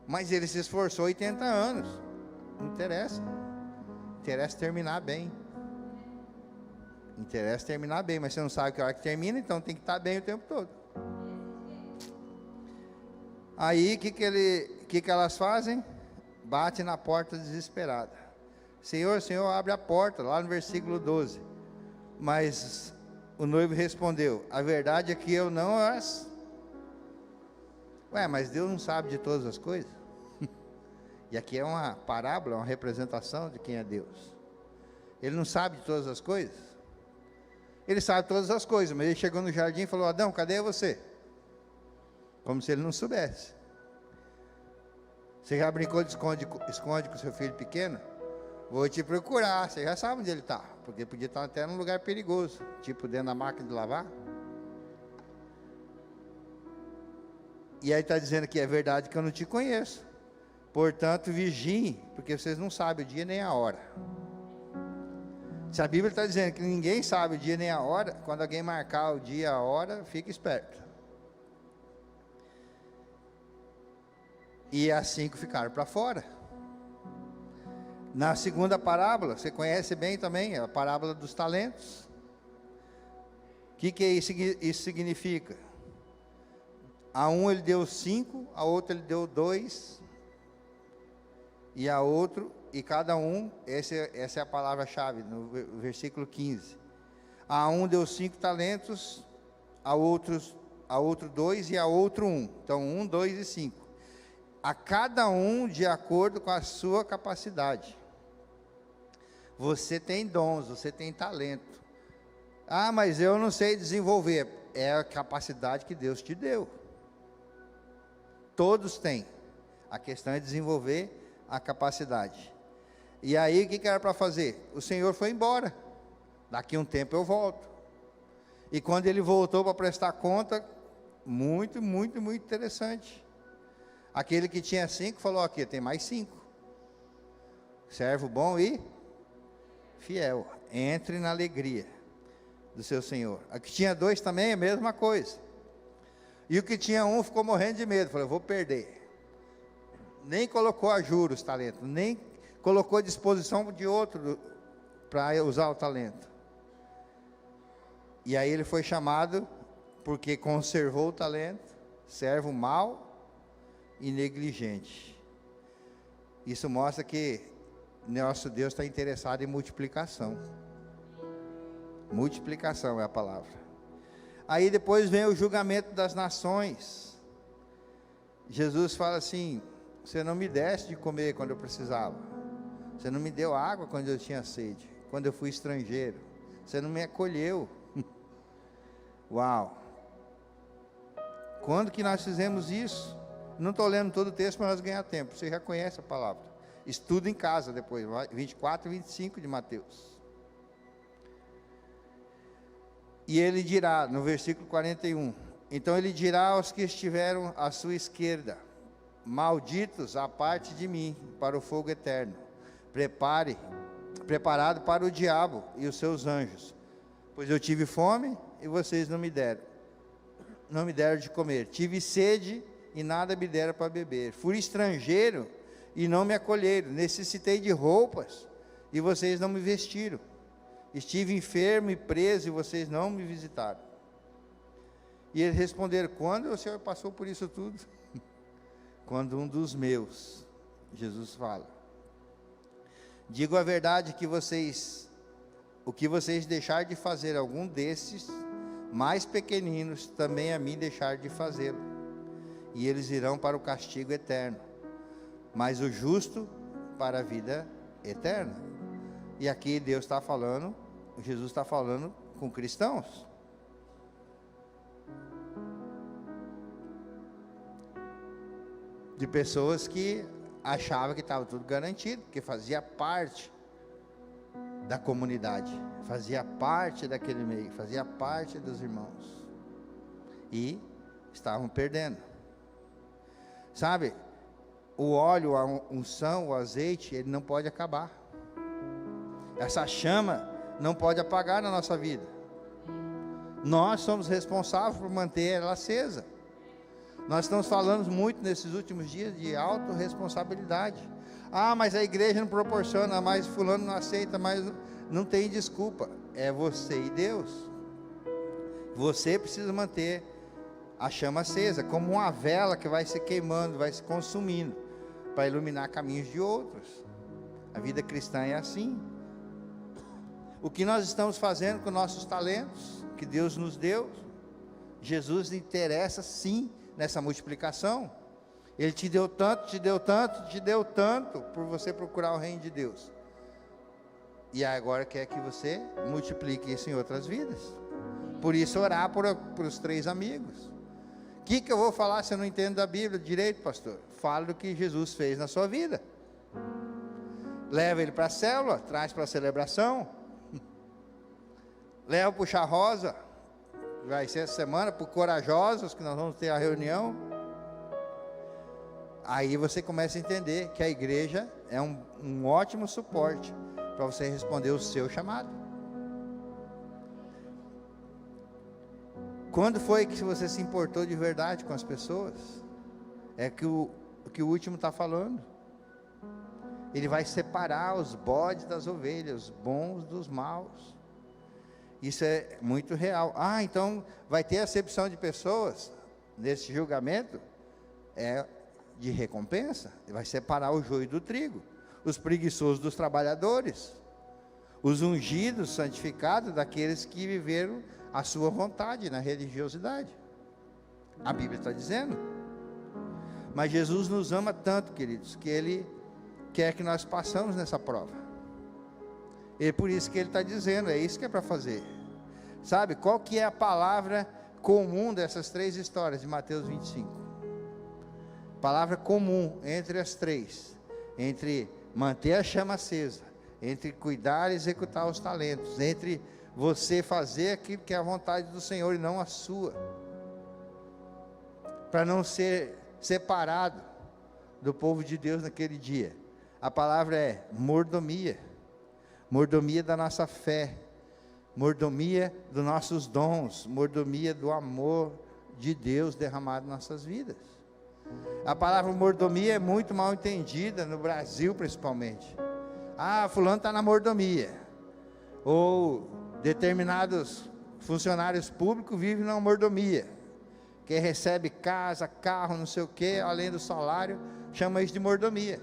Mas ele se esforçou 80 anos. Não interessa. Interessa terminar bem. Interessa terminar bem, mas você não sabe que hora que termina, então tem que estar bem o tempo todo. Aí, o que elas fazem? Bate na porta desesperada. Senhor, abre a porta, lá no versículo 12. Mas o noivo respondeu: a verdade é que eu não as... mas Deus não sabe de todas as coisas? E aqui é uma parábola, uma representação de quem é Deus. Ele não sabe de todas as coisas? Ele sabe todas as coisas, mas ele chegou no jardim e falou: Adão, cadê você? Como se ele não soubesse. Você já brincou de esconde com seu filho pequeno? Vou te procurar, você já sabe onde ele está, porque podia estar até num lugar perigoso, tipo dentro da máquina de lavar. E aí está dizendo que é verdade que eu não te conheço, portanto vigiem, porque vocês não sabem o dia nem a hora. Se a Bíblia está dizendo que ninguém sabe o dia nem a hora, quando alguém marcar o dia e a hora, fica esperto. E as 5 ficaram para fora. Na segunda parábola, você conhece bem também, a parábola dos talentos. O que isso significa? A um ele deu 5, a outro ele deu 2, e cada um, essa é a palavra-chave, no versículo 15. A um deu 5 talentos, a outro 2 e a outro 1. Então 1, 2 e 5. A cada um de acordo com a sua capacidade. Você tem dons, você tem talento. Mas eu não sei desenvolver. É a capacidade que Deus te deu. Todos têm. A questão é desenvolver a capacidade. E aí, o que era para fazer? O Senhor foi embora. Daqui a um tempo eu volto. E quando ele voltou para prestar conta, muito, muito, muito interessante. Aquele que tinha 5 falou: aqui, tem mais 5. Servo bom e fiel. Entre na alegria do seu Senhor. A que tinha 2 também é a mesma coisa. E o que tinha 1 ficou morrendo de medo. Falou: eu vou perder. Nem colocou a juros o talento, nem colocou à disposição de outro para usar o talento. E aí ele foi chamado, porque conservou o talento, servo mau e negligente. Isso mostra que nosso Deus está interessado em multiplicação. Multiplicação é a palavra. Aí depois vem o julgamento das nações. Jesus fala assim: você não me deste de comer quando eu precisava, você não me deu água quando eu tinha sede, quando eu fui estrangeiro, você não me acolheu. Uau! Quando que nós fizemos isso? Não estou lendo todo o texto para nós ganhar tempo. Você já conhece a palavra. Estuda em casa depois, 24 e 25 de Mateus. E ele dirá, no versículo 41, então ele dirá aos que estiveram à sua esquerda: malditos à parte de mim, para o fogo eterno, preparado para o diabo e os seus anjos. Pois eu tive fome e vocês não me deram de comer. Tive sede e nada me deram para beber. Fui estrangeiro e não me acolheram. Necessitei de roupas e vocês não me vestiram. Estive enfermo e preso e vocês não me visitaram. E eles responderam: quando o Senhor passou por isso tudo? Quando um dos meus, Jesus fala, digo a verdade que o que vocês deixar de fazer algum desses mais pequeninos, também a mim deixar de fazê-lo. E eles irão para o castigo eterno, mas o justo para a vida eterna. E aqui Deus está falando, Jesus está falando com cristãos. De pessoas que achavam que estava tudo garantido, que fazia parte da comunidade, fazia parte daquele meio, fazia parte dos irmãos. E estavam perdendo. Sabe, o óleo, a unção, o azeite, ele não pode acabar. Essa chama não pode apagar na nossa vida. Nós somos responsáveis por manter ela acesa. Nós estamos falando muito nesses últimos dias de autorresponsabilidade. Ah, mas a igreja não proporciona, mas fulano não aceita, mas não tem desculpa. É você e Deus. Você precisa manter a chama acesa, como uma vela que vai se queimando, vai se consumindo, para iluminar caminhos de outros. A vida cristã é assim. O que nós estamos fazendo com nossos talentos, que Deus nos deu, Jesus interessa sim nessa multiplicação. Ele te deu tanto, te deu tanto, te deu tanto, por você procurar o reino de Deus. E agora quer que você multiplique isso em outras vidas. Por isso orar por os 3 amigos. O que eu vou falar se eu não entendo da Bíblia direito, pastor? Fala do que Jesus fez na sua vida. Leva ele para a célula, traz para a celebração. Leva para o Chá Rosa, vai ser essa semana, para o Corajosos, que nós vamos ter a reunião. Aí você começa a entender que a igreja é um ótimo suporte para você responder o seu chamado. Quando foi que você se importou de verdade com as pessoas? É que o último está falando. Ele vai separar os bodes das ovelhas, os bons dos maus. Isso é muito real. Ah, então vai ter acepção de pessoas nesse julgamento? É de recompensa. Ele vai separar o joio do trigo, os preguiçosos dos trabalhadores, os ungidos, santificados, daqueles que viveram a sua vontade na religiosidade. A Bíblia está dizendo. Mas Jesus nos ama tanto, queridos, que Ele quer que nós passamos nessa prova. E por isso que Ele está dizendo, é isso que é para fazer. Sabe, qual que é a palavra comum dessas 3 histórias de Mateus 25? Palavra comum entre as 3. Entre manter a chama acesa, entre cuidar e executar os talentos, entre você fazer aquilo que é a vontade do Senhor e não a sua. Para não ser separado do povo de Deus naquele dia. A palavra é mordomia. Mordomia da nossa fé, mordomia dos nossos dons, mordomia do amor de Deus derramado em nossas vidas. A palavra mordomia é muito mal entendida no Brasil principalmente. Ah, fulano está na mordomia. Ou determinados funcionários públicos vivem na mordomia. Quem recebe casa, carro, não sei o que, além do salário, chama isso de mordomia.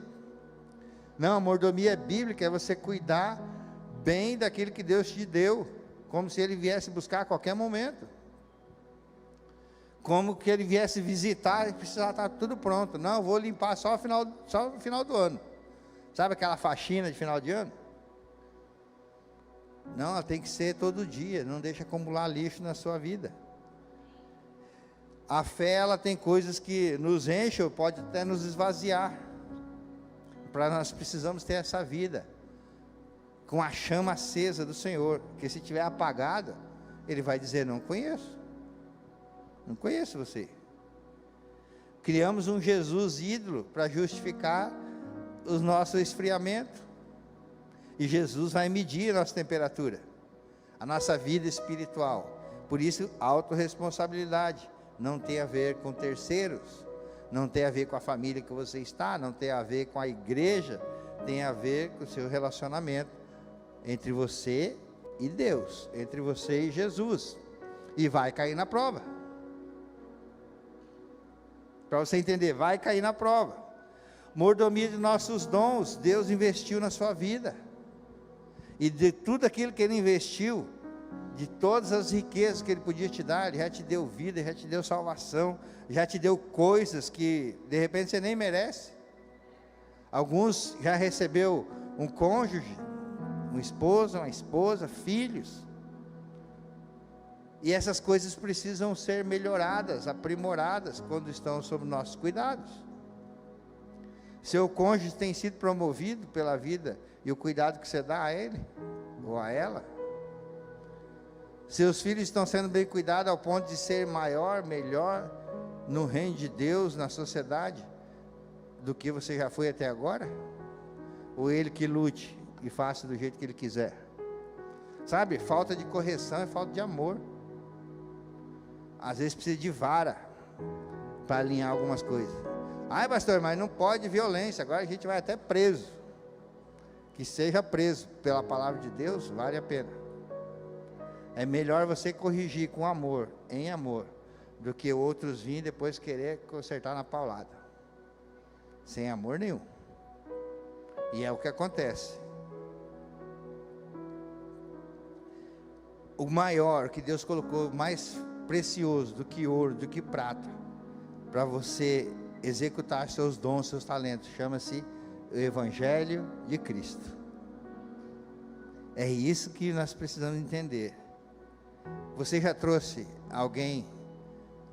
Não, a mordomia é bíblica, é você cuidar bem daquilo que Deus te deu, como se Ele viesse buscar a qualquer momento, como que Ele viesse visitar e precisar estar tudo pronto. Não, vou limpar só no final do ano. Sabe aquela faxina de final de ano? Não, ela tem que ser todo dia, não deixa acumular lixo na sua vida. A fé, ela tem coisas que nos enchem, ou pode até nos esvaziar. Para nós precisamos ter essa vida com a chama acesa do Senhor, que se estiver apagada, Ele vai dizer: não conheço você. Criamos um Jesus ídolo para justificar o nosso esfriamento, e Jesus vai medir a nossa temperatura, a nossa vida espiritual. Por isso, autorresponsabilidade. Não tem a ver com terceiros, não tem a ver com a família que você está, não tem a ver com a igreja, tem a ver com o seu relacionamento entre você e Deus, entre você e Jesus, e vai cair na prova. Para você entender, vai cair na prova. Mordomia de nossos dons, Deus investiu na sua vida, e de tudo aquilo que Ele investiu, de todas as riquezas que Ele podia te dar, Ele já te deu vida, já te deu salvação, já te deu coisas que de repente você nem merece. Alguns já recebeu um cônjuge, um esposo, uma esposa, filhos, e essas coisas precisam ser melhoradas, aprimoradas, quando estão sob nossos cuidados. Seu cônjuge tem sido promovido pela vida e o cuidado que você dá a ele, ou a ela? Seus filhos estão sendo bem cuidados ao ponto de ser maior, melhor no reino de Deus, na sociedade, do que você já foi até agora? Ou ele que lute e faça do jeito que ele quiser? Sabe, falta de correção é falta de amor. Às vezes precisa de vara para alinhar algumas coisas. Ai, pastor, mas não pode violência, agora a gente vai até preso. Que seja preso pela palavra de Deus, vale a pena. É melhor você corrigir com amor, em amor, do que outros virem depois querer consertar na paulada, sem amor nenhum. E é o que acontece. O maior que Deus colocou, mais precioso do que ouro, do que prata, para você executar seus dons, seus talentos, chama-se o Evangelho de Cristo. É isso que nós precisamos entender. Você já trouxe alguém,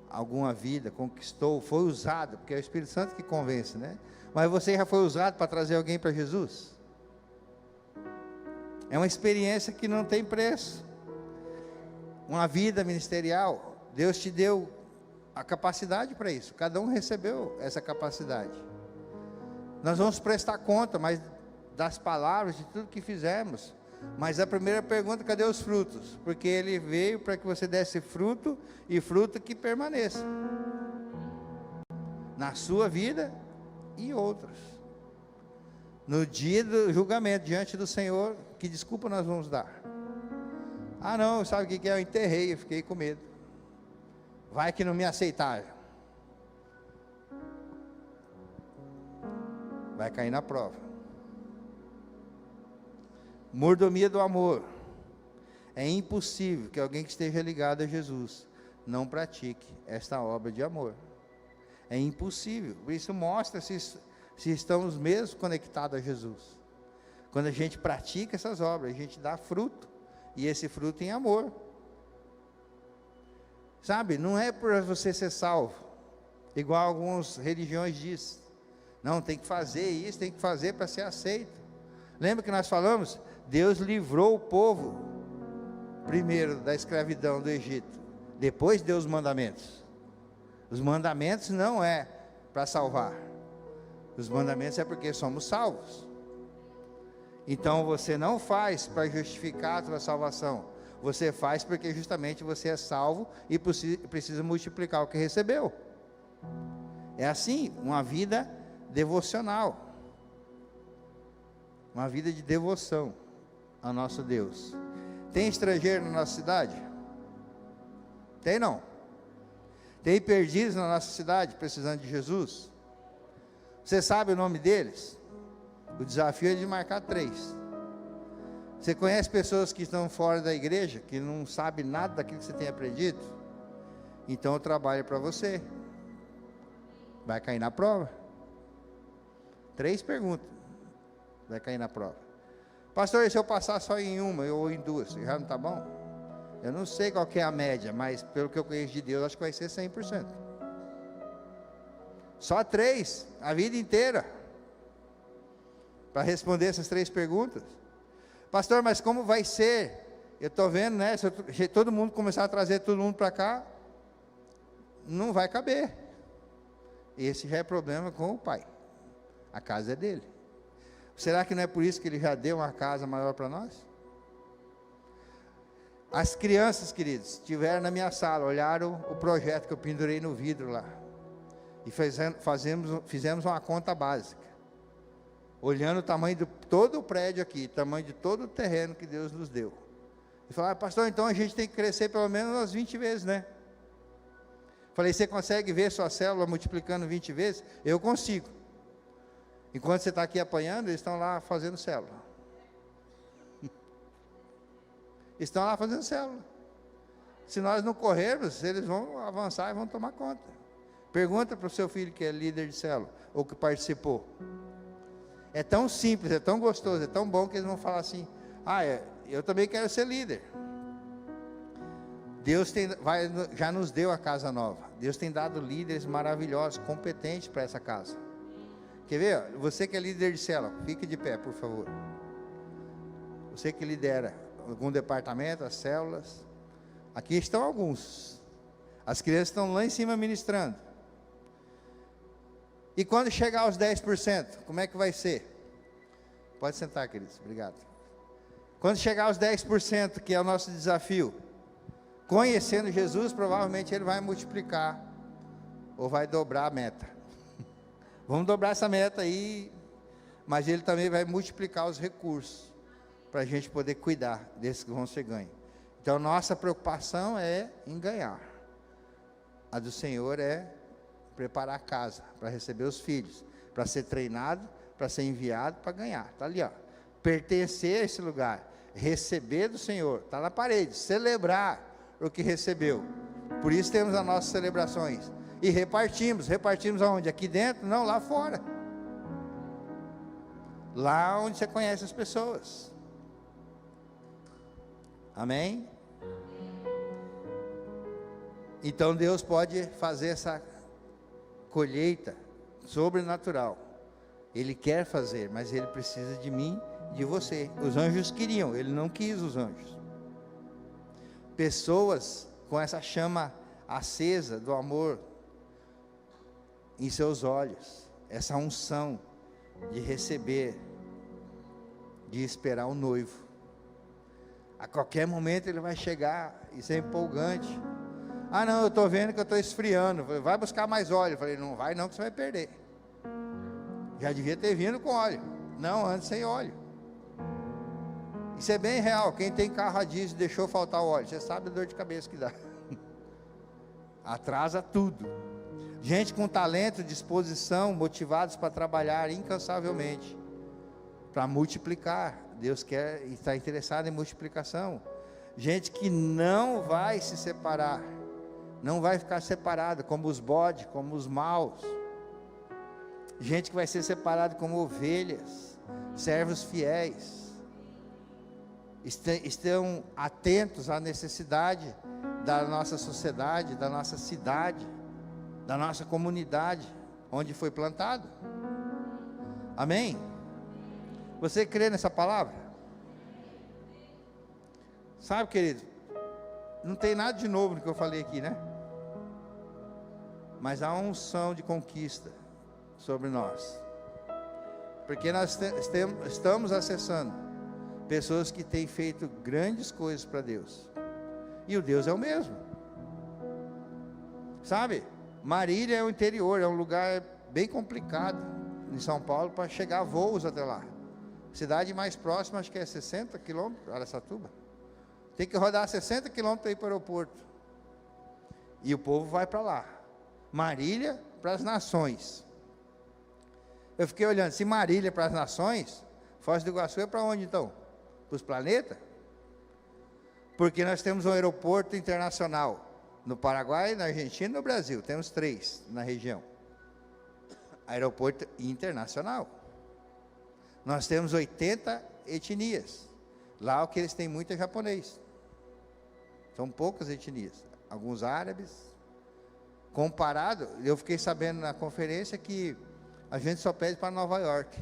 alguma vida, conquistou, foi usado, porque é o Espírito Santo que convence, né? Mas você já foi usado para trazer alguém para Jesus? É uma experiência que não tem preço. Uma vida ministerial, Deus te deu a capacidade para isso, cada um recebeu essa capacidade. Nós vamos prestar conta, mas das palavras, de tudo que fizemos. Mas a primeira pergunta: cadê os frutos? Porque Ele veio para que você desse fruto, e fruto que permaneça na sua vida e outros. No dia do julgamento diante do Senhor, que desculpa nós vamos dar? Ah, não, sabe o que é? Eu enterrei, eu fiquei com medo. Vai que não me aceitaram. Vai cair na prova. Mordomia do amor. É impossível que alguém que esteja ligado a Jesus não pratique esta obra de amor. É impossível. Isso mostra se estamos mesmo conectados a Jesus. Quando a gente pratica essas obras, a gente dá fruto. E esse fruto em amor. Sabe, não é por você ser salvo, igual algumas religiões dizem. Não, tem que fazer isso, tem que fazer para ser aceito. Lembra que nós falamos? Deus livrou o povo, primeiro da escravidão do Egito, depois deu os mandamentos. Os mandamentos não é para salvar. Os mandamentos é porque somos salvos. Então você não faz para justificar a sua salvação. Você faz porque justamente você é salvo e precisa multiplicar o que recebeu. É assim, uma vida devocional. Uma vida de devoção ao nosso Deus. Tem estrangeiro na nossa cidade? Tem não? Tem perdidos na nossa cidade precisando de Jesus? Você sabe o nome deles? O desafio é de marcar 3. Você conhece pessoas que estão fora da igreja, que não sabem nada daquilo que você tem aprendido? Então o trabalho é para você. Vai cair na prova. 3 perguntas. Vai cair na prova. Pastor, e se eu passar só em uma ou em 2, já não está bom? Eu não sei qual que é a média, mas pelo que eu conheço de Deus, acho que vai ser 100%. Só 3, a vida inteira, para responder essas 3 perguntas. Pastor, mas como vai ser? Eu estou vendo, né? Se todo mundo começar a trazer todo mundo para cá, não vai caber. Esse já é problema com o Pai. A casa é dele. Será que não é por isso que ele já deu uma casa maior para nós? As crianças, queridos, estiveram na minha sala, olharam o projeto que eu pendurei no vidro lá. E fizemos uma conta básica. Olhando o tamanho de todo o prédio aqui, tamanho de todo o terreno que Deus nos deu. E falaram, pastor, então a gente tem que crescer pelo menos umas 20 vezes, né? Falei, você consegue ver sua célula multiplicando 20 vezes? Eu consigo. Enquanto você está aqui apanhando, eles estão lá fazendo célula. Estão lá fazendo célula. Se nós não corrermos, eles vão avançar e vão tomar conta. Pergunta para o seu filho que é líder de célula, ou que participou. É tão simples, é tão gostoso, é tão bom que eles vão falar assim, eu também quero ser líder. Deus já nos deu a casa nova. Deus tem dado líderes maravilhosos, competentes para essa casa. Quer ver? Você que é líder de célula, fique de pé, por favor. Você que lidera algum departamento, as células. Aqui estão alguns. As crianças estão lá em cima ministrando. E quando chegar aos 10%, como é que vai ser? Pode sentar, queridos, obrigado. Quando chegar aos 10%, que é o nosso desafio, conhecendo Jesus, provavelmente ele vai multiplicar, ou vai dobrar a meta. Vamos dobrar essa meta aí, mas ele também vai multiplicar os recursos, para a gente poder cuidar desses que vão ser ganhos. Então, nossa preocupação é em ganhar. A do Senhor é preparar a casa, para receber os filhos, para ser treinado, para ser enviado, para ganhar. Está ali, ó. Pertencer a esse lugar, receber do Senhor, está na parede, celebrar o que recebeu. Por isso temos as nossas celebrações. E repartimos aonde? Aqui dentro? Não, lá fora. Lá onde você conhece as pessoas. Amém? Então Deus pode fazer essa colheita sobrenatural. Ele quer fazer, mas Ele precisa de mim, de você. Os anjos queriam, Ele não quis os anjos. Pessoas com essa chama acesa do amor em seus olhos, essa unção de receber, de esperar o noivo. A qualquer momento ele vai chegar, isso é empolgante. Não, eu estou vendo que eu estou esfriando. Falei, vai buscar mais óleo. Eu falei, não vai não, que você vai perder. Já devia ter vindo com óleo. Não, antes sem óleo. Isso é bem real. Quem tem carro a diesel deixou faltar o óleo, você sabe a dor de cabeça que dá. Atrasa tudo. Gente com talento, disposição, motivados para trabalhar incansavelmente, para multiplicar. Deus quer e está interessado em multiplicação. Gente que não vai se separar, não vai ficar separada, como os bodes, como os maus. Gente que vai ser separada como ovelhas, servos fiéis. Estão atentos à necessidade da nossa sociedade, da nossa cidade, da nossa comunidade, onde foi plantado. Amém? Você crê nessa palavra? Sabe, querido, não tem nada de novo no que eu falei aqui, né? Mas há uma unção de conquista sobre nós, porque nós estamos acessando pessoas que têm feito grandes coisas para Deus, e o Deus é o mesmo. Sabe, Marília é o interior, é um lugar bem complicado em São Paulo para chegar voos até lá. Cidade mais próxima acho que é 60 quilômetros, Araçatuba. Tem que rodar 60 quilômetros para ir para o aeroporto. E o povo vai para lá. Marília para as nações. Eu fiquei olhando, se Marília para as nações, Foz do Iguaçu é para onde então? Para os planetas? Porque nós temos um aeroporto internacional no Paraguai, na Argentina e no Brasil. Temos 3 na região. Aeroporto internacional. Nós temos 80 etnias. Lá o que eles têm muito é japonês. São poucas etnias. Alguns árabes. Comparado, eu fiquei sabendo na conferência que a gente só pede para Nova York,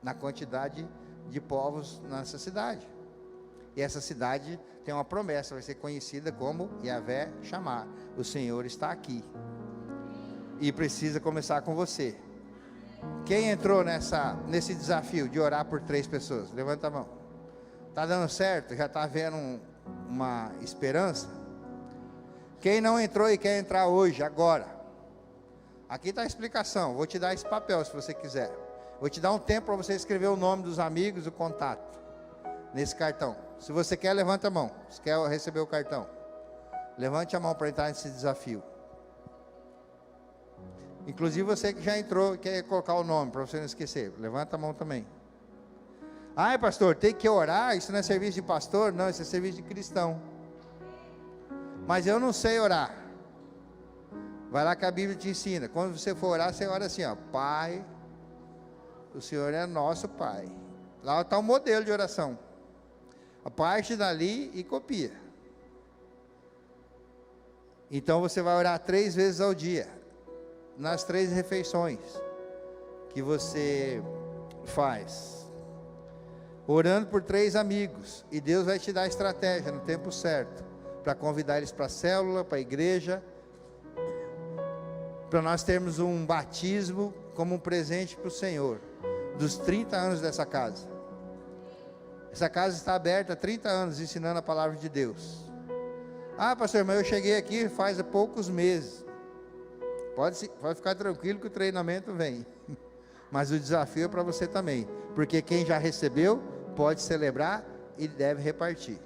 na quantidade de povos nessa cidade. E essa cidade tem uma promessa, vai ser conhecida como Yahvé Shammah. O Senhor está aqui. E precisa começar com você. Quem entrou nesse desafio de orar por 3 pessoas? Levanta a mão. Está dando certo? Já está havendo uma esperança? Quem não entrou e quer entrar hoje, agora? Aqui está a explicação. Vou te dar esse papel se você quiser. Vou te dar um tempo para você escrever o nome dos amigos, o contato, nesse cartão. Se você quer, levanta a mão. Se quer receber o cartão, levante a mão para entrar nesse desafio. Inclusive você que já entrou e quer colocar o nome, para você não esquecer. Levanta a mão também. Ai, pastor, tem que orar? Isso não é serviço de pastor? Não, isso é serviço de cristão. Mas eu não sei orar. Vai lá que a Bíblia te ensina. Quando você for orar, você ora assim, ó: Pai, o Senhor é nosso Pai. Lá está o modelo de oração. A parte dali e copia. Então você vai orar 3 vezes ao dia, nas 3 refeições que você faz, orando por 3 amigos, e Deus vai te dar a estratégia no tempo certo, para convidar eles para a célula, para a igreja, para nós termos um batismo como um presente para o Senhor, dos 30 anos dessa casa. Essa casa está aberta há 30 anos, ensinando a palavra de Deus. Ah, pastor, mas eu cheguei aqui faz poucos meses. Pode ficar tranquilo que o treinamento vem. Mas o desafio é para você também. Porque quem já recebeu, pode celebrar e deve repartir.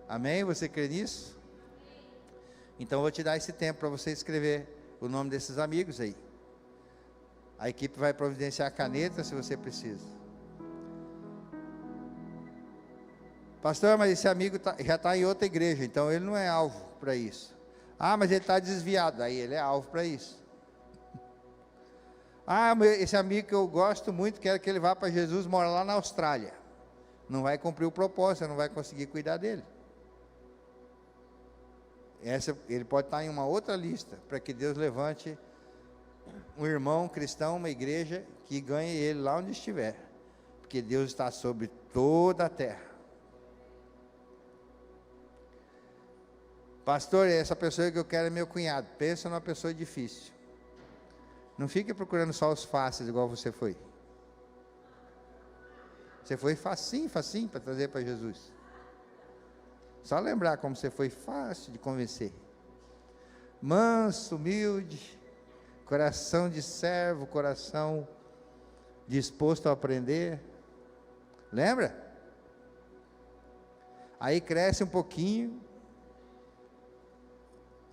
Amém? Você crê nisso? Então eu vou te dar esse tempo para você escrever o nome desses amigos aí. A equipe vai providenciar a caneta se você precisa. Pastor, mas esse amigo já está em outra igreja, então ele não é alvo para isso. Ah, mas ele está desviado, aí ele é alvo para isso. Ah, esse amigo que eu gosto muito, quero que ele vá para Jesus, mora lá na Austrália. Não vai cumprir o propósito, não vai conseguir cuidar dele. Ele pode estar em uma outra lista, para que Deus levante um irmão cristão, uma igreja, que ganhe ele lá onde estiver. Porque Deus está sobre toda a terra. Pastor, essa pessoa que eu quero é meu cunhado. Pensa numa pessoa difícil. Não fique procurando só os fáceis, igual você foi. Você foi facinho para trazer para Jesus. Só lembrar como você foi fácil de convencer. Manso, humilde, coração de servo, coração disposto a aprender. Lembra? Aí cresce um pouquinho,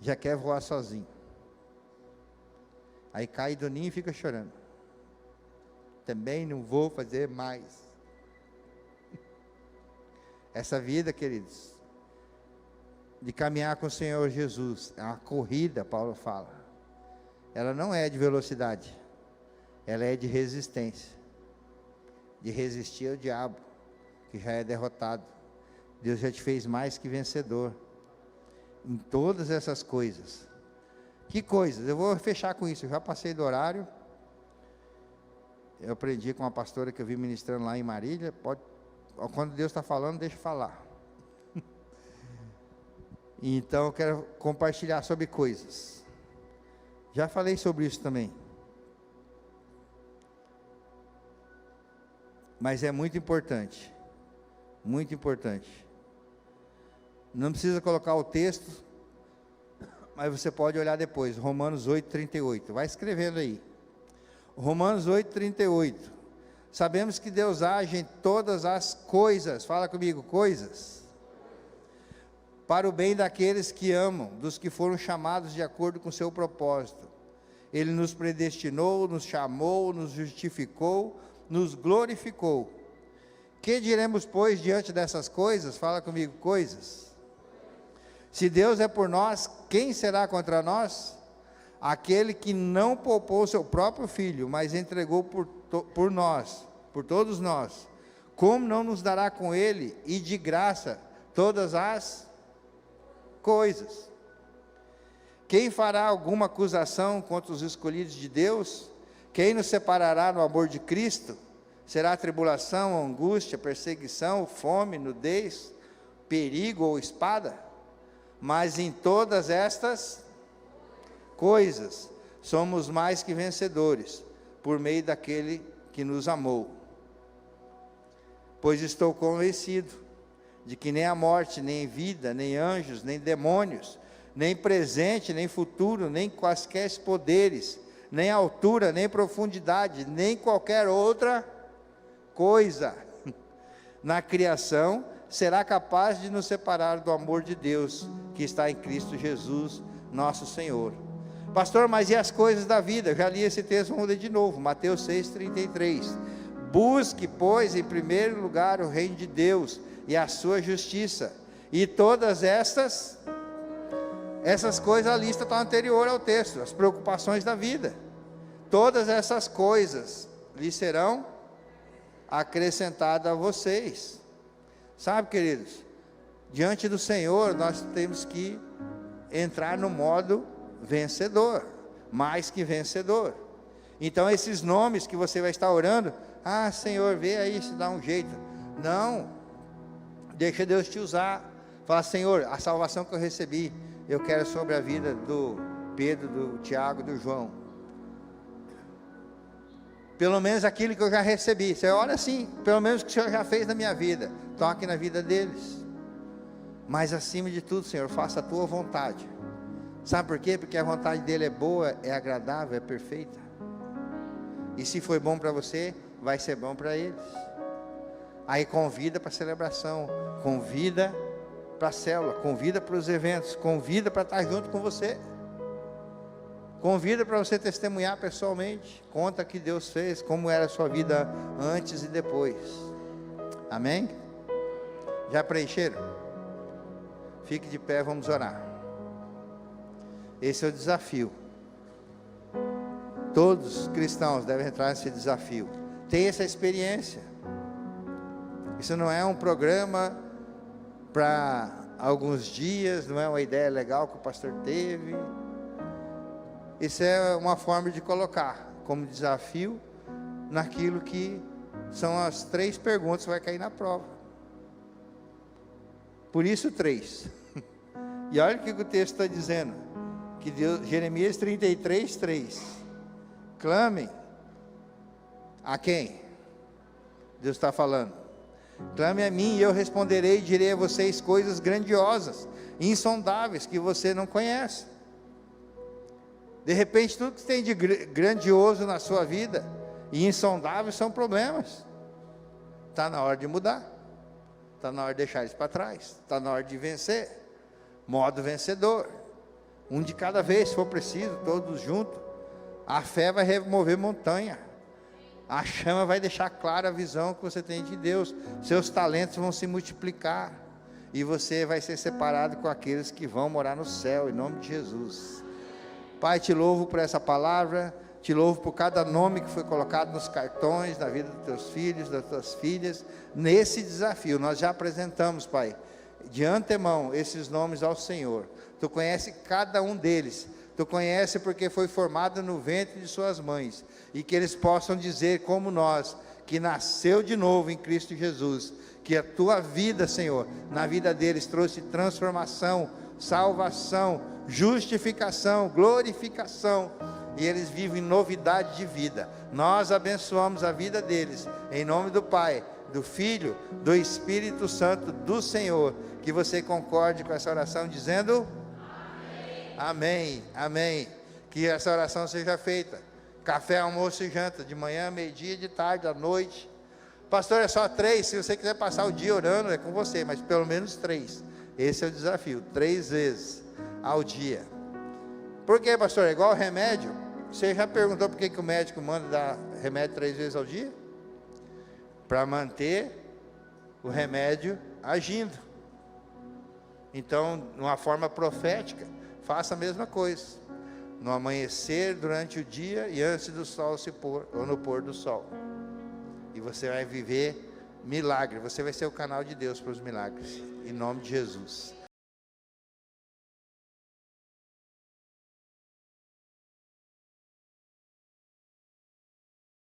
já quer voar sozinho. Aí cai do ninho e fica chorando. Também não vou fazer mais. Essa vida, queridos, de caminhar com o Senhor Jesus, é uma corrida, Paulo fala. Ela não é de velocidade, ela é de resistência. De resistir ao diabo, que já é derrotado. Deus já te fez mais que vencedor. Em todas essas coisas. Que coisas? Eu vou fechar com isso. Eu já passei do horário. Eu aprendi com uma pastora que eu vi ministrando lá em Marília. Quando Deus está falando, deixa eu falar. Então eu quero compartilhar sobre coisas. Já falei sobre isso também. Mas é muito importante. Muito importante. Não precisa colocar o texto, mas você pode olhar depois. Romanos 8:38. Vai escrevendo aí. Romanos 8:38. Sabemos que Deus age em todas as coisas. Fala comigo, coisas. Para o bem daqueles que amam, dos que foram chamados de acordo com o seu propósito. Ele nos predestinou, nos chamou, nos justificou, nos glorificou. Que diremos, pois, diante dessas coisas? Fala comigo, coisas. Se Deus é por nós, quem será contra nós? Aquele que não poupou o seu próprio filho, mas entregou por nós, por todos nós. Como não nos dará com ele, e de graça, todas as... coisas. Quem fará alguma acusação contra os escolhidos de Deus? Quem nos separará do amor de Cristo? Será tribulação, angústia, perseguição, fome, nudez, perigo ou espada? Mas em todas estas coisas somos mais que vencedores, por meio daquele que nos amou. Pois estou convencido de que nem a morte, nem vida, nem anjos, nem demônios, nem presente, nem futuro, nem quaisquer poderes, nem altura, nem profundidade, nem qualquer outra coisa na criação será capaz de nos separar do amor de Deus que está em Cristo Jesus, nosso Senhor. Pastor, mas e as coisas da vida? Eu já li esse texto, vamos ler de novo, Mateus 6,33. Busque, pois, em primeiro lugar o reino de Deus e a sua justiça, e todas essas coisas, a lista está anterior ao texto, as preocupações da vida, todas essas coisas lhe serão acrescentadas a vocês. Sabe, queridos, diante do Senhor nós temos que entrar no modo vencedor, mais que vencedor. Então esses nomes que você vai estar orando, Senhor, vê aí se dá um jeito. Não, deixa Deus te usar. Fala, Senhor, a salvação que eu recebi, eu quero sobre a vida do Pedro, do Tiago, do João. Pelo menos aquilo que eu já recebi. Você ora assim, pelo menos o que o Senhor já fez na minha vida, toque na vida deles. Mas acima de tudo, Senhor, faça a tua vontade. Sabe por quê? Porque a vontade dele é boa, é agradável, é perfeita. E se foi bom para você, vai ser bom para eles. Aí convida para a celebração, convida para a célula, convida para os eventos, convida para estar junto com você, convida para você testemunhar pessoalmente, conta o que Deus fez, como era a sua vida antes e depois. Amém? Já preencheram? Fique de pé, vamos orar. Esse é o desafio. Todos os cristãos devem entrar nesse desafio. Tem essa experiência. Isso não é um programa para alguns dias, não é uma ideia legal que o pastor teve. Isso é uma forma de colocar como desafio naquilo que são as 3 perguntas que vai cair na prova. Por isso 3. E olha o que o texto está dizendo. Que Deus, Jeremias 33, 3. Clamem. A quem? Deus está falando. Clame a mim e eu responderei e direi a vocês coisas grandiosas, insondáveis, que você não conhece. De repente tudo que tem de grandioso na sua vida e insondável são problemas. Está na hora de mudar. Está na hora de deixar isso para trás. Está na hora de vencer. Modo vencedor. Um de cada vez, se for preciso, todos juntos. A fé vai remover montanha. A chama vai deixar clara a visão que você tem de Deus. Seus talentos vão se multiplicar. E você vai ser separado com aqueles que vão morar no céu, em nome de Jesus. Pai, te louvo por essa palavra. Te louvo por cada nome que foi colocado nos cartões, na vida dos teus filhos, das tuas filhas. Nesse desafio, nós já apresentamos, Pai, de antemão, esses nomes ao Senhor. Tu conhece cada um deles. Tu conhece porque foi formado no ventre de suas mães. E que eles possam dizer como nós, que nasceu de novo em Cristo Jesus. Que a tua vida, Senhor, na vida deles trouxe transformação, salvação, justificação, glorificação. E eles vivem novidade de vida. Nós abençoamos a vida deles. Em nome do Pai, do Filho, do Espírito Santo, do Senhor. Que você concorde com essa oração dizendo... Amém, amém. Que essa oração seja feita. Café, almoço e janta, de manhã, meio-dia, de tarde, à noite. Pastor, é só 3, se você quiser passar o dia orando, é com você, mas pelo menos 3. Esse é o desafio, 3 vezes ao dia. Por que, pastor? É igual remédio? Você já perguntou por que o médico manda dar remédio 3 vezes ao dia? Para manter o remédio agindo. Então, de uma forma profética, faça a mesma coisa, no amanhecer, durante o dia e antes do sol se pôr, ou no pôr do sol, e você vai viver milagre, você vai ser o canal de Deus para os milagres, em nome de Jesus.